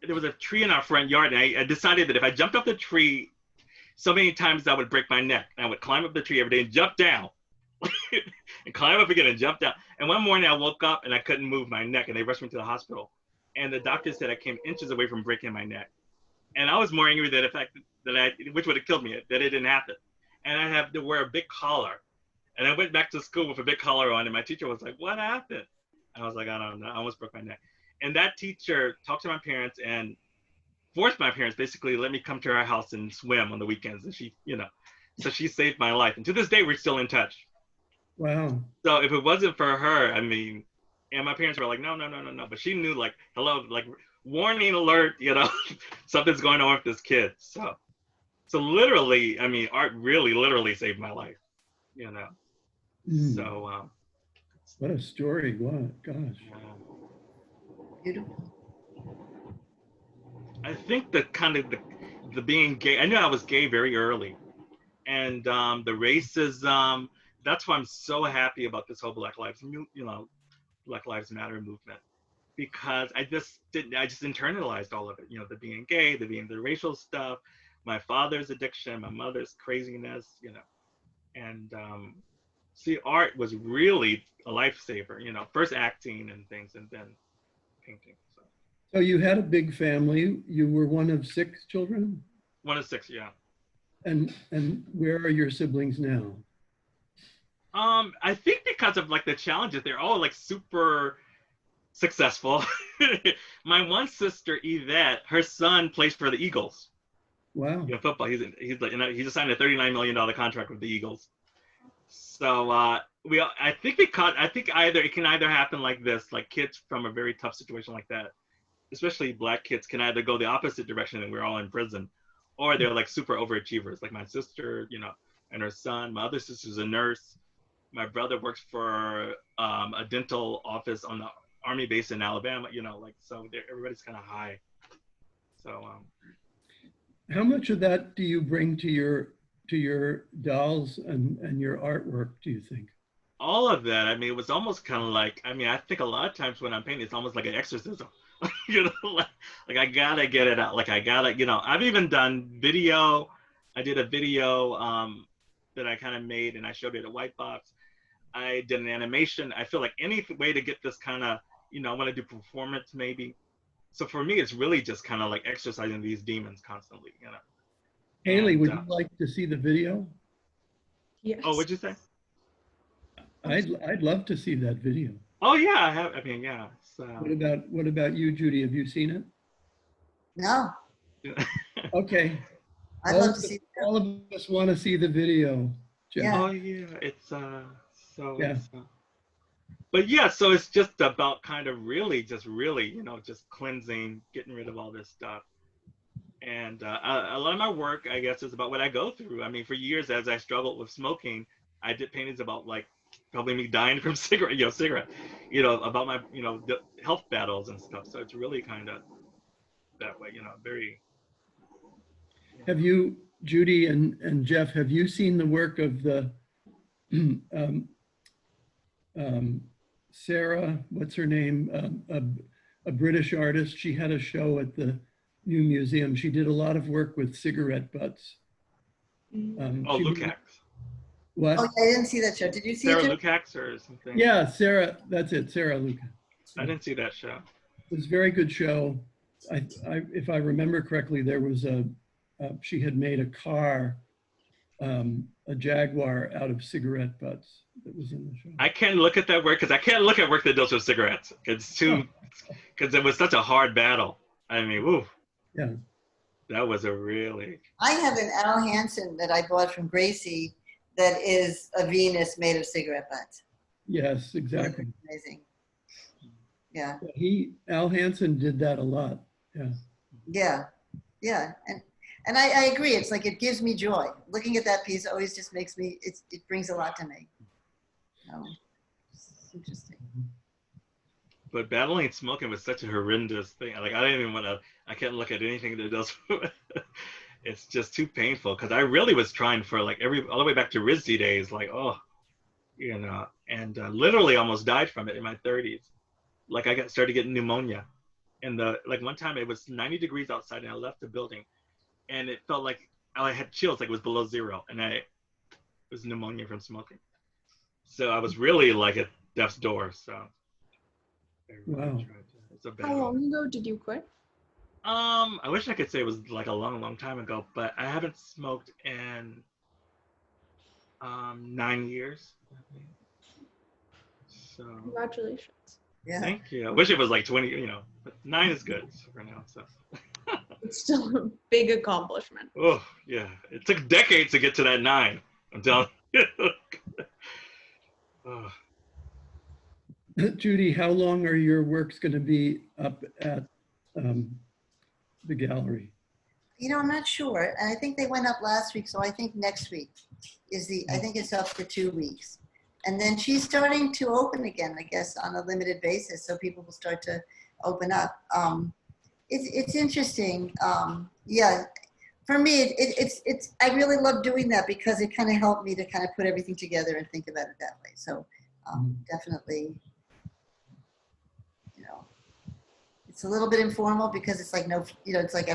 there was a tree in our front yard, and I decided that if I jumped off the tree so many times, I would break my neck. And I would climb up the tree every day and jump down, and climb up again and jump down. And one morning I woke up and I couldn't move my neck, and they rushed me to the hospital. And the doctor said I came inches away from breaking my neck. And I was more angry that the fact that which would have killed me, that it didn't happen. And I have to wear a big collar. And I went back to school with a big collar on, and my teacher was like, "What happened?" And I was like, "I don't know. I almost broke my neck." And that teacher talked to my parents and forced my parents basically let me come to her house and swim on the weekends. And she, you know, so she saved my life. And to this day, we're still in touch. Wow. So if it wasn't for her, I mean, and my parents were like, no. But she knew, like, hello, like, warning alert, you know, something's going on with this kid. So literally, I mean, art really literally saved my life, you know. Mm. So, What a story. What? Gosh. Beautiful. I think the kind of the being gay, I knew I was gay very early. And the racism, that's why I'm so happy about this whole Black Lives Matter movement, because I just internalized all of it, you know, the being gay, the racial stuff, my father's addiction, my mother's craziness, you know. And see, art was really a lifesaver, you know, first acting and things, and then painting. So you had a big family. You were one of 6 children? One of 6, yeah. And where are your siblings now? I think because of like the challenges, they're all like super successful. My one sister, Yvette, her son plays for the Eagles. Wow. You know, football. He's like, you know, he just signed a $39 million contract with the Eagles. So I think either it can either happen like this, like kids from a very tough situation like that, especially Black kids, can either go the opposite direction and we're all in prison, or they're like super overachievers, like my sister, you know, and her son. My other sister's a nurse. My brother works for a dental office on the Army base in Alabama, you know, like, so everybody's kind of high. So. How much of that do you bring to your dolls and your artwork, do you think? All of that. I mean, it was almost kind of like, I mean, I think a lot of times when I'm painting, it's almost like an exorcism. You know, like I gotta get it out. Like I gotta, you know, I've even done video. I did a video that I kind of made, and I showed it at White Box. I did an animation. I feel like any way to get this kind of, you know, I want to do performance maybe. So for me, it's really just kind of like exercising these demons constantly, you know. Hayley, would you like to see the video? Yes. Oh, what'd you say? I'd love to see that video. Oh yeah, I have. I mean, yeah. So. What about you, Judy? Have you seen it? No. Okay. I'd love to see that. All of us want to see the video. Jeff. Yeah. Oh yeah, it's so. Yeah. It's, but yeah, so it's just about kind of really, you know, just cleansing, getting rid of all this stuff. And a lot of my work, I guess, is about what I go through. I mean, for years, as I struggled with smoking, I did paintings about like probably me dying from cigarette, you know, about my, you know, the health battles and stuff. So it's really kind of that way, you know, very. Have you, Judy and Jeff, have you seen the work of the Sarah, what's her name, a British artist? She had a show at the New Museum. She did a lot of work with cigarette butts. Lukács. What? Oh, I didn't see that show. Did you see Sarah it? Lukács or something? Yeah, Sarah, that's it, Sarah Lukács. I didn't see that show. It was a very good show. If I remember correctly, there was she had made a car, a Jaguar out of cigarette butts that was in the show. I can't look at that work because I can't look at work that deals with cigarettes. It's too, because it was such a hard battle. I mean, woo. Yeah. That was a really. I have an Al Hansen that I bought from Gracie that is a Venus made of cigarette butts. Yes, exactly. Amazing. Yeah. Al Hansen did that a lot. Yeah. Yeah. Yeah. And I agree. It's like, it gives me joy. Looking at that piece always just makes me, it brings a lot to me. It's interesting. But battling smoking was such a horrendous thing. Like I don't even want to. I can't look at anything that does. It's just too painful because I really was trying for like all the way back to RISD days. Like and literally almost died from it in my 30s. Like I started getting pneumonia, and like one time it was 90 degrees outside, and I left the building, and it felt like I had chills, like it was below zero, and it was pneumonia from smoking. So I was really like at death's door. So. Wow. It's a How long ago did you quit? I wish I could say it was like a long time ago, but I haven't smoked in 9 years. So Congratulations. Yeah. thank you. I wish it was like 20, but 9 is good for now. So It's still a big accomplishment. oh yeah, it took decades to get to that 9. I'm telling you. Oh. Judy, how long are your works going to be up at the gallery? I'm not sure. And I think they went up last week. So I think next week I think it's up for 2 weeks. And then she's starting to open again, I guess, on a limited basis. So people will start to open up. It's interesting. Yeah, for me, I really love doing that because it kind of helped me to kind of put everything together and think about it that way. So definitely, it's a little bit informal because it's like it's like I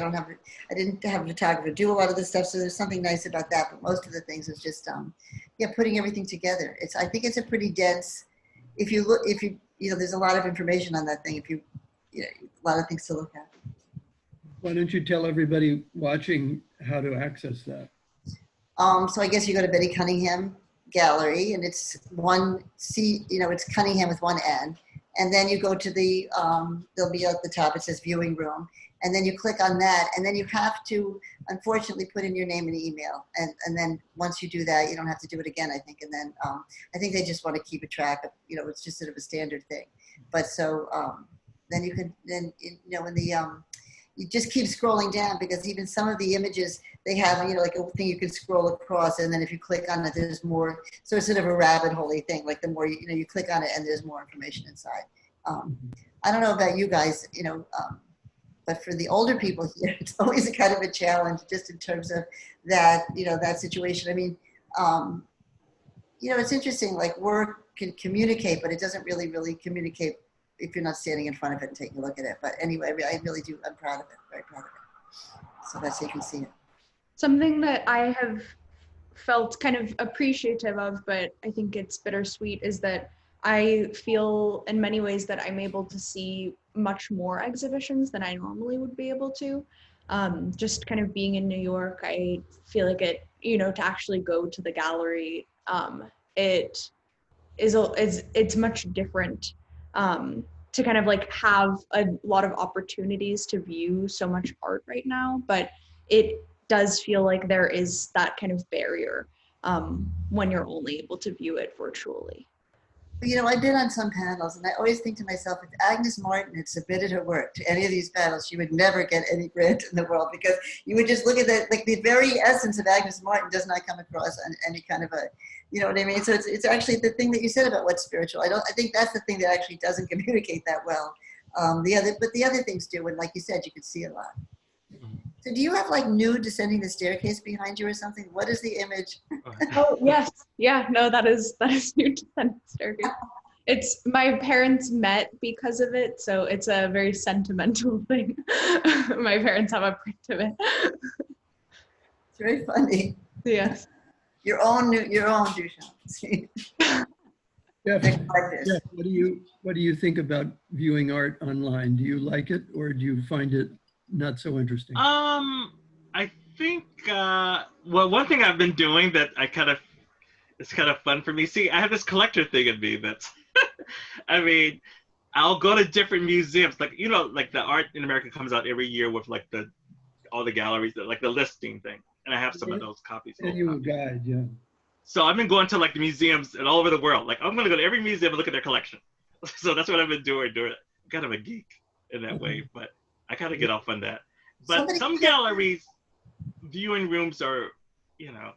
didn't have a photographer do a lot of this stuff, so there's something nice about that. But most of the things is just putting everything together. I think it's a pretty dense. If you look, there's a lot of information on that thing. A lot of things to look at. Why don't you tell everybody watching how to access that? So I guess you go to Betty Cunningham Gallery, and it's it's Cunningham with one N. And then you go to there'll be at the top, it says viewing room. And then you click on that. And then you have to, unfortunately, put in your name and email. And then once you do that, you don't have to do it again, I think. And then I think they just want to keep a track of, it's just sort of a standard thing. But so then you can, you just keep scrolling down because even some of the images they have, like a thing you can scroll across, and then if you click on it, there's more. So it's sort of a rabbit hole-y thing. Like the more you click on it, and there's more information inside. I don't know about you guys, but for the older people here, it's always a kind of a challenge, just in terms of that, that situation. I mean, it's interesting. Like work can communicate, but it doesn't really communicate if you're not standing in front of it and taking a look at it. But anyway, I really do. I'm proud of it. Very proud of it. So that's how you can see it. Something that I have felt kind of appreciative of, but I think it's bittersweet, is that I feel in many ways that I'm able to see much more exhibitions than I normally would be able to. Just kind of being in New York, I feel like it, to actually go to the gallery, it's much different. To kind of like have a lot of opportunities to view so much art right now, but it does feel like there is that kind of barrier when you're only able to view it virtually. I've been on some panels, and I always think to myself, if Agnes Martin had submitted her work to any of these panels, she would never get any grant in the world, because you would just look at that, like the very essence of Agnes Martin does not come across on any kind of a, you know what I mean? So it's actually the thing that you said about what's spiritual. I think that's the thing that actually doesn't communicate that well. But the other things do, and like you said, you could see a lot. So do you have like nude descending the staircase behind you or something? What is the image? Oh yes, yeah, no, that is new descending staircase. It's my parents met because of it, so it's a very sentimental thing. My parents have a print of it. It's very funny. Yes. Your own Duchamp. Jeff, what do you think about viewing art online? Do you like it, or do you find it not so interesting? I think one thing I've been doing that it's kind of fun for me. See, I have this collector thing in me that's I mean, I'll go to different museums, like like the Art in America comes out every year with like all the galleries, like the listing thing, and I have some of those copies. And you a guide, yeah. So I've been going to like the museums and all over the world. Like I'm gonna go to every museum and look at their collection. So that's what I've been doing kind of a geek in that way, but I kind of get off on that. But Somebody some galleries, viewing rooms are, you know,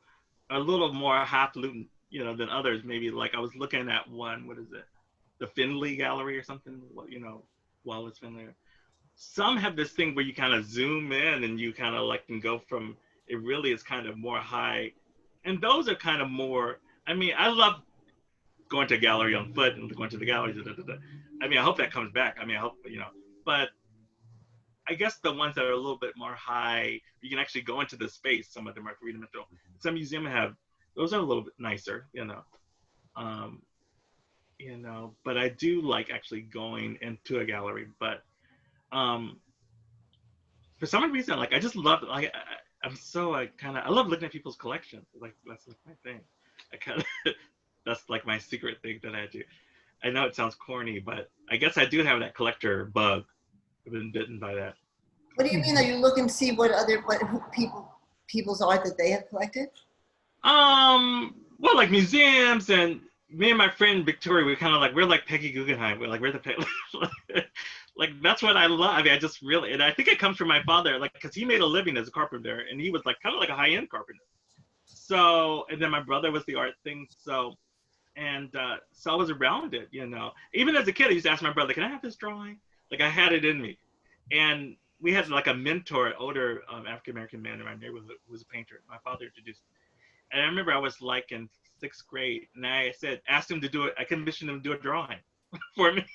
a little more highfalutin, you know, than others. Maybe like I was looking at one, what is it? The Finley Gallery or something, you know, Wallace Finley. Some have this thing where you kind of zoom in and you kind of like can go from, it really is kind of more high. And those are kind of more, I mean, I love going to a gallery on foot and going to the galleries. I mean, I hope that comes back. I mean, I hope, you know, but I guess the ones that are a little bit more high, you can actually go into the space. Some of them are three-dimensional. Some museums have, those are a little bit nicer, you know. You know, but I do like actually going into a gallery. But for some reason, like I just love, like I'm so I love looking at people's collections. Like that's like my thing. I kind of that's like my secret thing that I do. I know it sounds corny, but I guess I do have that collector bug. I've been bitten by that. What do you mean? Are you looking to see what people's art that they have collected? Well, like museums, and me and my friend Victoria, we're like Peggy Guggenheim. We're the like that's what I love. I mean, I just really, and I think it comes from my father, like because he made a living as a carpenter, and he was like kind of like a high-end carpenter. So, and then my brother was the art thing. So, and so I was around it, you know. Even as a kid, I used to ask my brother, "Can I have this drawing?" Like I had it in me, and we had like a mentor, an older African American man in my neighborhood who was a painter. My father introduced me. And I remember I was like in 6th grade, and I asked him to do it. I commissioned him to do a drawing for me.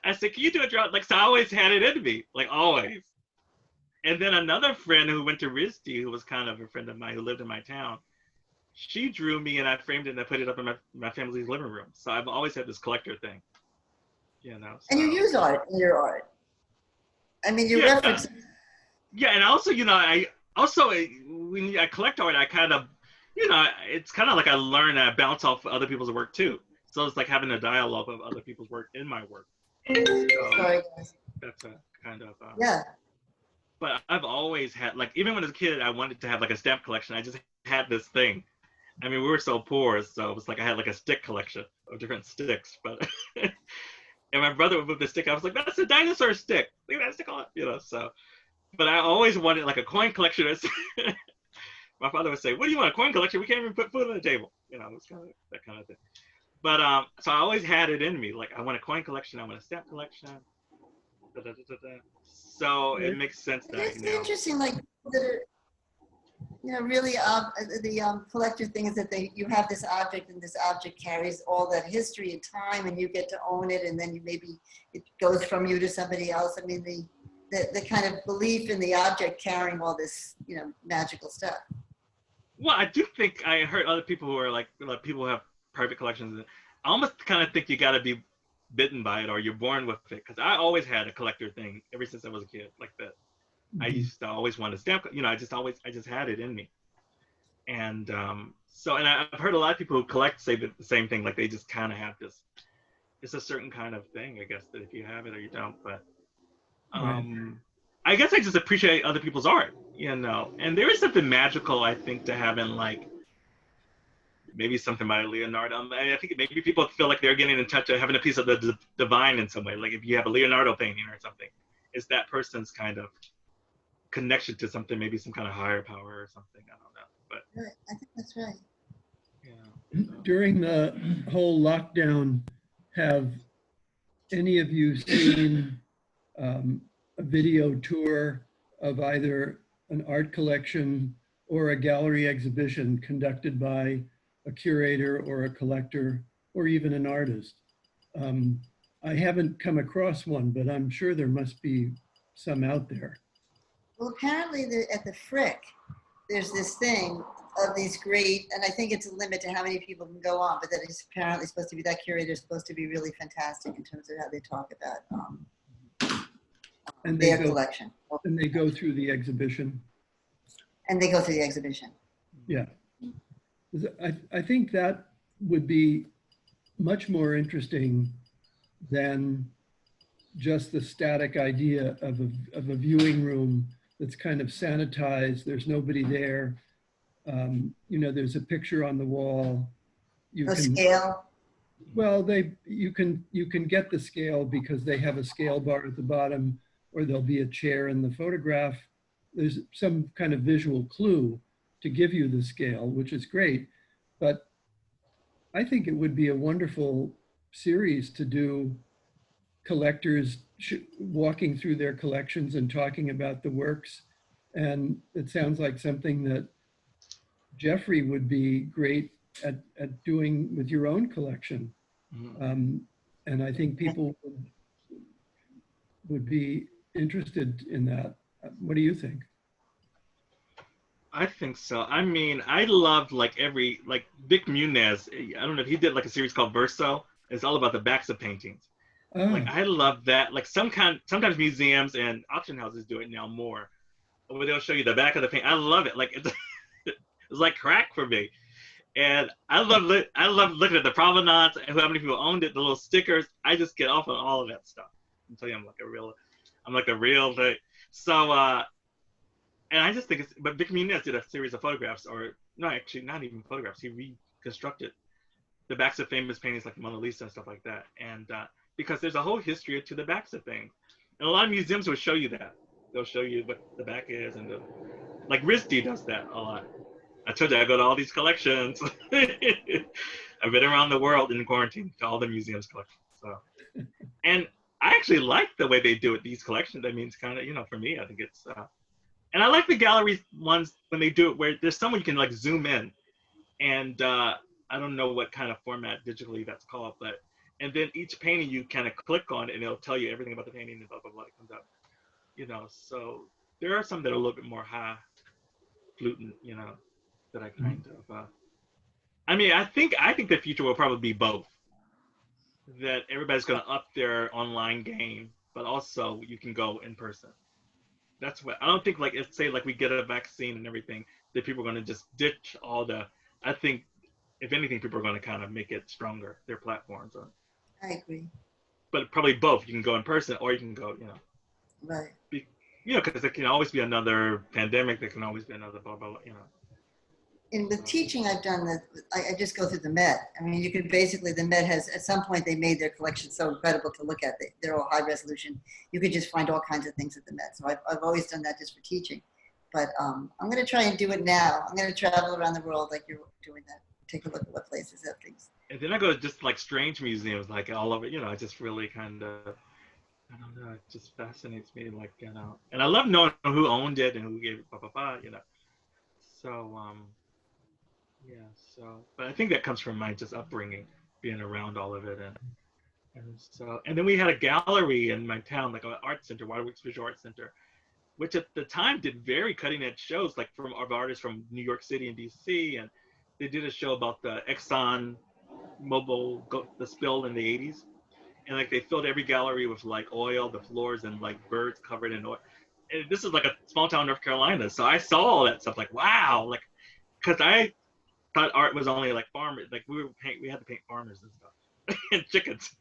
I said, "Can you do a drawing?" Like, so I always had it in me, like always. And then another friend who went to RISD, who was kind of a friend of mine who lived in my town, she drew me and I framed it and I put it up in my family's living room. So I've always had this collector thing, you know. So. And you use art in your art. I mean, you reference. Yeah, and also, you know, when I collect art, I kind of, you know, it's kind of like I learn and I bounce off other people's work too. So it's like having a dialogue of other people's work in my work. So Sorry, guys. that's a kind of Yeah. But I've always had, like, even when I was a kid, I wanted to have like a stamp collection. I just had this thing. I mean, we were so poor, so it was like I had like a stick collection of different sticks. But and my brother would move the stick. I was like, "That's a dinosaur stick. Leave that stick on," you know. So, but I always wanted like a coin collection. My father would say, "What do you want, a coin collection? We can't even put food on the table." You know, it was kind of that kind of thing. But so I always had it in me. Like I want a coin collection. I want a stamp collection. Da, da, da, da, da. So it makes sense that It's interesting, like that are, you know, really the collector thing is that you have this object and this object carries all that history and time and you get to own it and then it goes from you to somebody else. I mean, the kind of belief in the object carrying all this, you know, magical stuff. Well, I do think I heard other people who are like people who have private collections. I almost kind of think you got to be bitten by it or you're born with it, because I always had a collector thing ever since I was a kid, like that. I used to always want to stamp, you know, I just had it in me. And so, and I've heard a lot of people who collect say the same thing, like they just kind of have this, it's a certain kind of thing, I guess, that if you have it or you don't. But I guess I just appreciate other people's art, you know. And there is something magical, I think, to having like maybe something by Leonardo. I think maybe people feel like they're getting in touch with having a piece of the divine in some way. Like if you have a Leonardo painting or something, it's that person's kind of connection to something, maybe some kind of higher power or something. I don't know, but Right. I think that's right. yeah. So. During the whole lockdown, have any of you seen a video tour of either an art collection or a gallery exhibition conducted by a curator or a collector or even an artist? I haven't come across one, but I'm sure there must be some out there. Well, apparently at the Frick, there's this thing of these great, and I think it's a limit to how many people can go on, but that it's apparently supposed to be, that curator is supposed to be really fantastic in terms of how they talk about their collection. And they go through the exhibition. And they go through the exhibition. Yeah. I think that would be much more interesting than just the static idea of a viewing room that's kind of sanitized. There's nobody there. You know, there's a picture on the wall. No scale. Well, you can get the scale because they have a scale bar at the bottom, or there'll be a chair in the photograph. There's some kind of visual clue to give you the scale, which is great. But I think it would be a wonderful series to do collectors walking through their collections and talking about the works. And it sounds like something that Jeffrey would be great at doing with your own collection. And I think people would be interested in that. What do you think? I think so. I mean, I loved like Vic Muniz. I don't know if he did like a series called Verso. It's all about the backs of paintings. Like I love that. Like sometimes museums and auction houses do it now more, where they'll show you the back of the paint. I love it. Like it's like crack for me. And I love looking at the provenance and how many people owned it, the little stickers. I just get off on all of that stuff. I'm telling you, I'm like a real thing. So and I just think but Vic Muniz did a series of photographs, or no, actually not even photographs. He reconstructed the backs of famous paintings like Mona Lisa and stuff like that. And because there's a whole history to the backs of things. And a lot of museums will show you that. They'll show you what the back is, and like RISD does that a lot. I told you I go to all these collections. I've been around the world in quarantine to all the museums collections. So, and I actually like the way they do it, these collections. I mean, it's kind of, for me, I think it's, and I like the gallery ones when they do it where there's someone you can like zoom in, and I don't know what kind of format digitally that's called, but, and then each painting you kind of click on and it'll tell you everything about the painting and blah, blah, blah, it comes up, so there are some that are a little bit more highfalutin, that I kind of, I mean, I think the future will probably be both. That everybody's going to up their online game, but also you can go in person. That's what I don't think. Like, say, like we get a vaccine and everything, that people are going to just ditch all the. I think, if anything, people are going to kind of make it stronger. Their platforms. I agree. But probably both. You can go in person, or you can go, Right. Because there can always be another pandemic. There can always be another blah blah. In the teaching I've done, that I just go through the Met. I mean, you could basically, the Met has, at some point, they made their collection so incredible to look at. They're all high resolution. You could just find all kinds of things at the Met. So I've always done that just for teaching. But I'm going to try and do it now. I'm going to travel around the world like you're doing that. Take a look at what places have things. And then I go to just like strange museums, like all over, I just really kind of, I don't know, it just fascinates me, like, and I love knowing who owned it and who gave it, blah, blah, blah, So, yeah, but I think that comes from my just upbringing, being around all of it. And then we had a gallery in my town, like an art center, Waterworks Visual Arts Center, which at the time did very cutting edge shows, like of artists from New York City and DC. And they did a show about the Exxon Mobil, the spill in the 80s. And like they filled every gallery with like oil, the floors, and like birds covered in oil. And this is like a small town, North Carolina. So I saw all that stuff, like, wow, like, because I thought art was only like farmers, like we had to paint farmers and stuff and chickens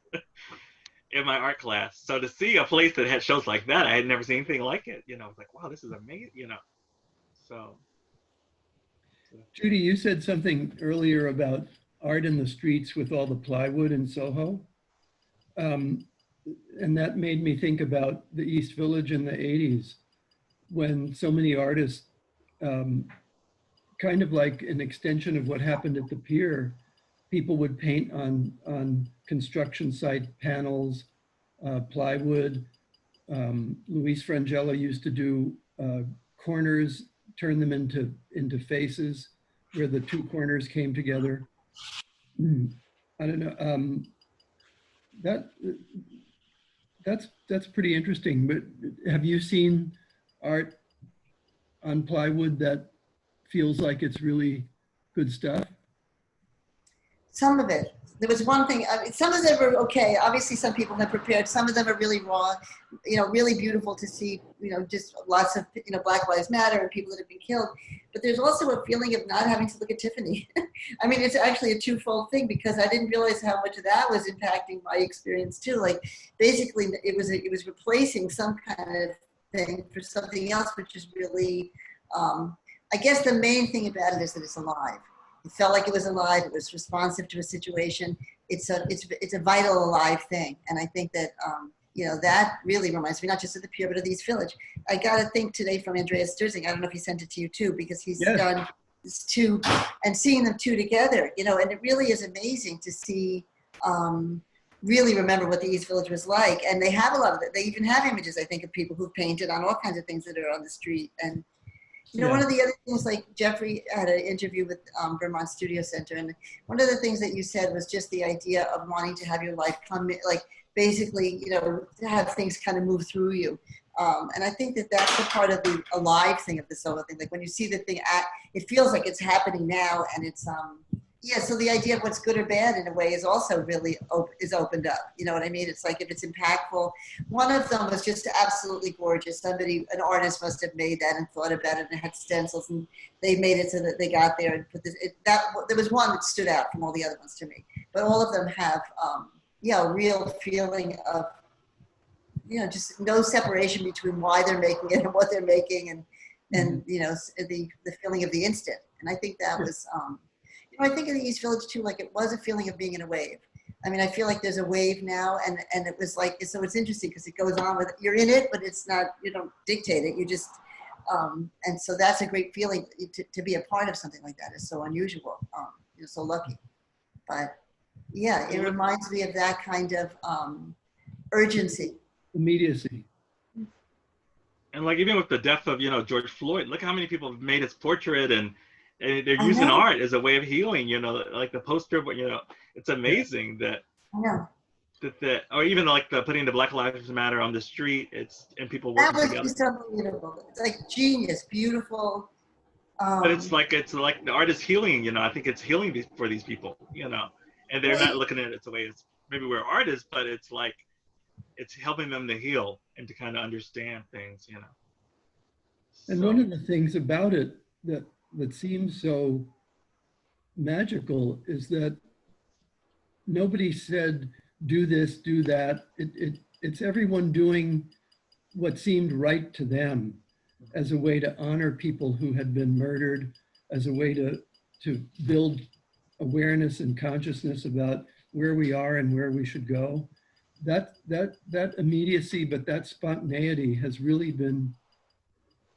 in my art class. So to see a place that had shows like that, I had never seen anything like it. I was like, wow, this is amazing. So. Judy, you said something earlier about art in the streets with all the plywood in Soho. And that made me think about the East Village in the 80s, when so many artists, kind of like an extension of what happened at the pier, people would paint on construction site panels, plywood. Luis Frangella used to do corners, turn them into faces where the two corners came together. I don't know. That's pretty interesting. But have you seen art on plywood that feels like it's really good stuff? Some of it. There was one thing, I mean, some of them are okay. Obviously, some people have prepared. Some of them are really raw, really beautiful to see, just lots of, Black Lives Matter and people that have been killed. But there's also a feeling of not having to look at Tiffany. I mean, it's actually a twofold thing, because I didn't realize how much of that was impacting my experience too. Like, basically, it was replacing some kind of thing for something else, which is really, I guess the main thing about it is that it's alive. It felt like it was alive. It was responsive to a situation. It's a vital, alive thing. And I think that, that really reminds me not just of the Pier, but of the East Village. I got a thing today from Andreas Sturzing. I don't know if he sent it to you too, because he's done this two, and seeing them two together, and it really is amazing to see, really remember what the East Village was like. And they have a lot of it. They even have images, I think, of people who've painted on all kinds of things that are on the street. And one of the other things, like Jeffrey had an interview with Vermont Studio Center, and one of the things that you said was just the idea of wanting to have your life come, like basically, to have things kind of move through you. And I think that that's the part of the alive thing of the solo thing. Like when you see the thing, it feels like it's happening now, and it's, so the idea of what's good or bad in a way is also really is opened up. You know what I mean? It's like if it's impactful. One of them was just absolutely gorgeous. An artist must have made that and thought about it, and it had stencils, and they made it so that they got there and put this. There was one that stood out from all the other ones to me, but all of them have, a real feeling of, just no separation between why they're making it and what they're making, and the feeling of the instant. And I think that was. I think in the East Village too, like it was a feeling of being in a wave. I mean, I feel like there's a wave now, and it was like, so it's interesting because it goes on with, you're in it, but it's not, you don't dictate it. You just, and so that's a great feeling to be a part of something like that. Is so unusual. You're so lucky. But yeah, it reminds me of that kind of urgency. Immediacy. And like even with the death of, George Floyd, look how many people have made his portrait, and they're using art as a way of healing, like the poster, but it's amazing that, or even like putting the Black Lives Matter on the street, and people working together. That was just unbelievable. It's like genius, beautiful. But it's like the art is healing, I think it's healing for these people, and they're not looking at it as a way as maybe we're artists, but it's like, it's helping them to heal and to kind of understand things, And one of the things about it that seems so magical is that nobody said, do this, do that. It's everyone doing what seemed right to them as a way to honor people who had been murdered, as a way to build awareness and consciousness about where we are and where we should go. That immediacy, but that spontaneity has really been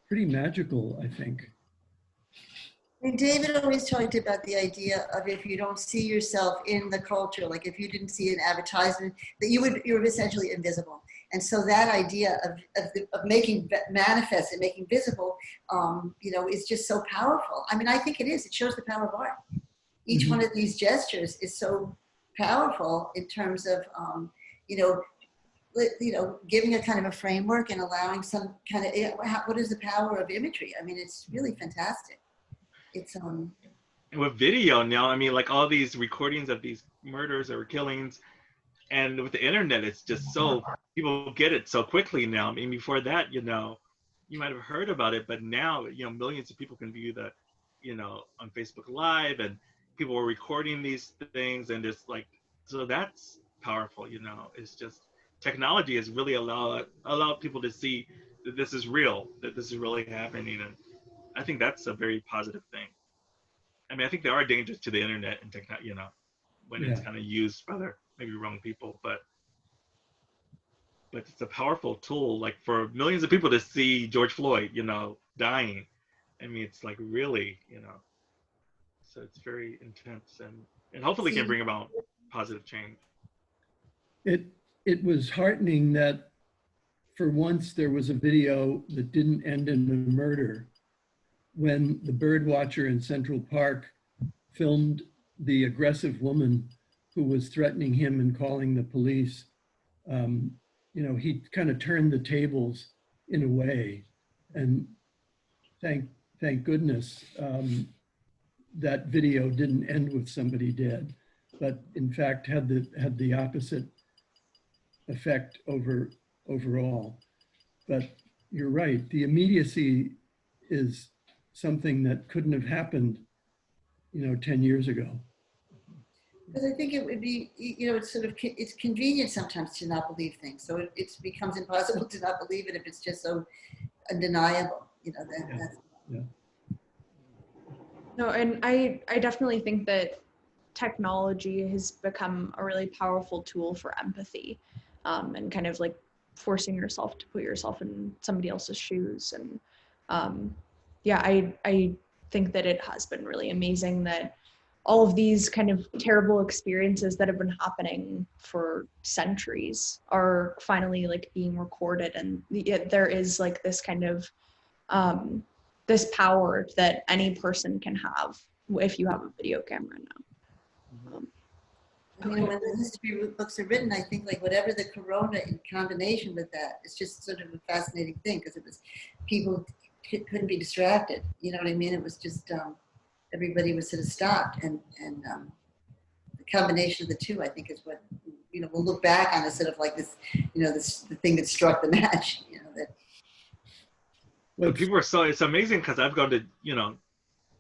pretty magical, I think. And David always talked about the idea of if you don't see yourself in the culture, like if you didn't see an advertisement, that you're essentially invisible. And so that idea of making manifest and making visible, is just so powerful. I mean, I think it is. It shows the power of art. Each one of these gestures is so powerful in terms of, giving a kind of a framework and allowing some kind of, what is the power of imagery? I mean, it's really fantastic. It's and with video now, I mean, like all these recordings of these murders or killings, and with the internet, it's just so people get it so quickly now. I mean, before that, you might have heard about it, but now, millions of people can view the, on Facebook Live, and people are recording these things, and it's like, so that's powerful. It's just technology has really allowed people to see that this is real, that this is really happening, and I think that's a very positive thing. I mean, I think there are dangers to the internet and technology, when it's kind of used by maybe wrong people, but it's a powerful tool, like for millions of people to see George Floyd, dying. I mean, it's like really, so it's very intense, and hopefully can bring about positive change. It was heartening that for once there was a video that didn't end in a murder, when the bird watcher in Central Park filmed the aggressive woman who was threatening him and calling the police. He kind of turned the tables in a way, and thank goodness that video didn't end with somebody dead, but in fact had the opposite effect overall. But you're right, the immediacy is something that couldn't have happened, 10 years ago. Because I think it would be, it's convenient sometimes to not believe things. So it becomes impossible to not believe it if it's just so undeniable, that's. Yeah. No, and I definitely think that technology has become a really powerful tool for empathy, and kind of like forcing yourself to put yourself in somebody else's shoes. And yeah, I think that it has been really amazing that all of these kind of terrible experiences that have been happening for centuries are finally like being recorded, and yet there is like this kind of um, this power that any person can have if you have a video camera now. I mean, when the history books are written, I think like whatever the corona in combination with that, it's just sort of a fascinating thing because it was people couldn't be distracted. You know what I mean? It was just everybody was sort of stopped, and the combination of the two, I think, is what we'll look back on as sort of like this, this the thing that struck the match. That. But people are so, it's amazing because I've gone to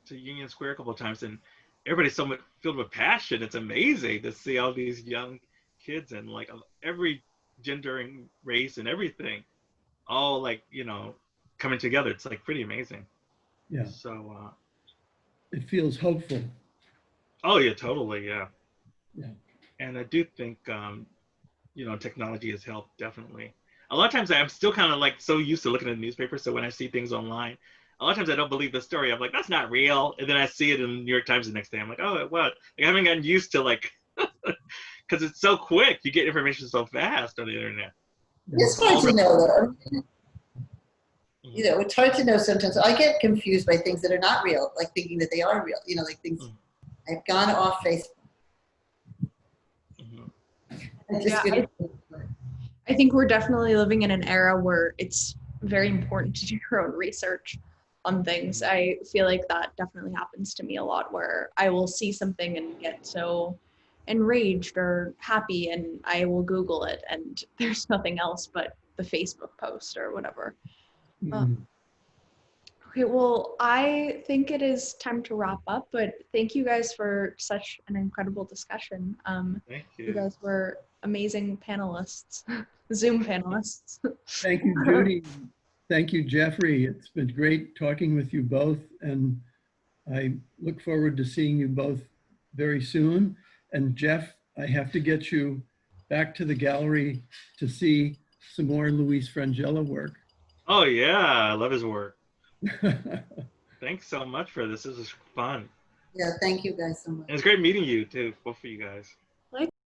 to Union Square a couple of times, and everybody's so much filled with passion. It's amazing to see all these young kids and like every gender and race and everything, all like coming together. It's like pretty amazing. Yeah. So. It feels hopeful. Oh yeah, totally, yeah. Yeah. And I do think technology has helped definitely. A lot of times I'm still kind of like so used to looking at the newspaper, so when I see things online, a lot of times I don't believe the story. I'm like, that's not real. And then I see it in the New York Times the next day. I'm like, oh, it was. Like, I haven't gotten used to like, because it's so quick. You get information so fast on the internet. It's hard to know though. It's hard to know sometimes. I get confused by things that are not real, like thinking that they are real. Like things. I've gone off Facebook. I think we're definitely living in an era where it's very important to do your own research on things. I feel like that definitely happens to me a lot, where I will see something and get so enraged or happy, and I will Google it, and there's nothing else but the Facebook post or whatever. Okay, well, I think it is time to wrap up, but thank you guys for such an incredible discussion. Thank you. You guys were amazing panelists, Zoom panelists. Thank you, Judy. Thank you, Jeffrey. It's been great talking with you both, and I look forward to seeing you both very soon. And Jeff, I have to get you back to the gallery to see some more Luis Frangella work. Oh yeah, I love his work. Thanks so much for this. This was fun. Yeah, thank you guys so much. And it's great meeting you too, both of you guys.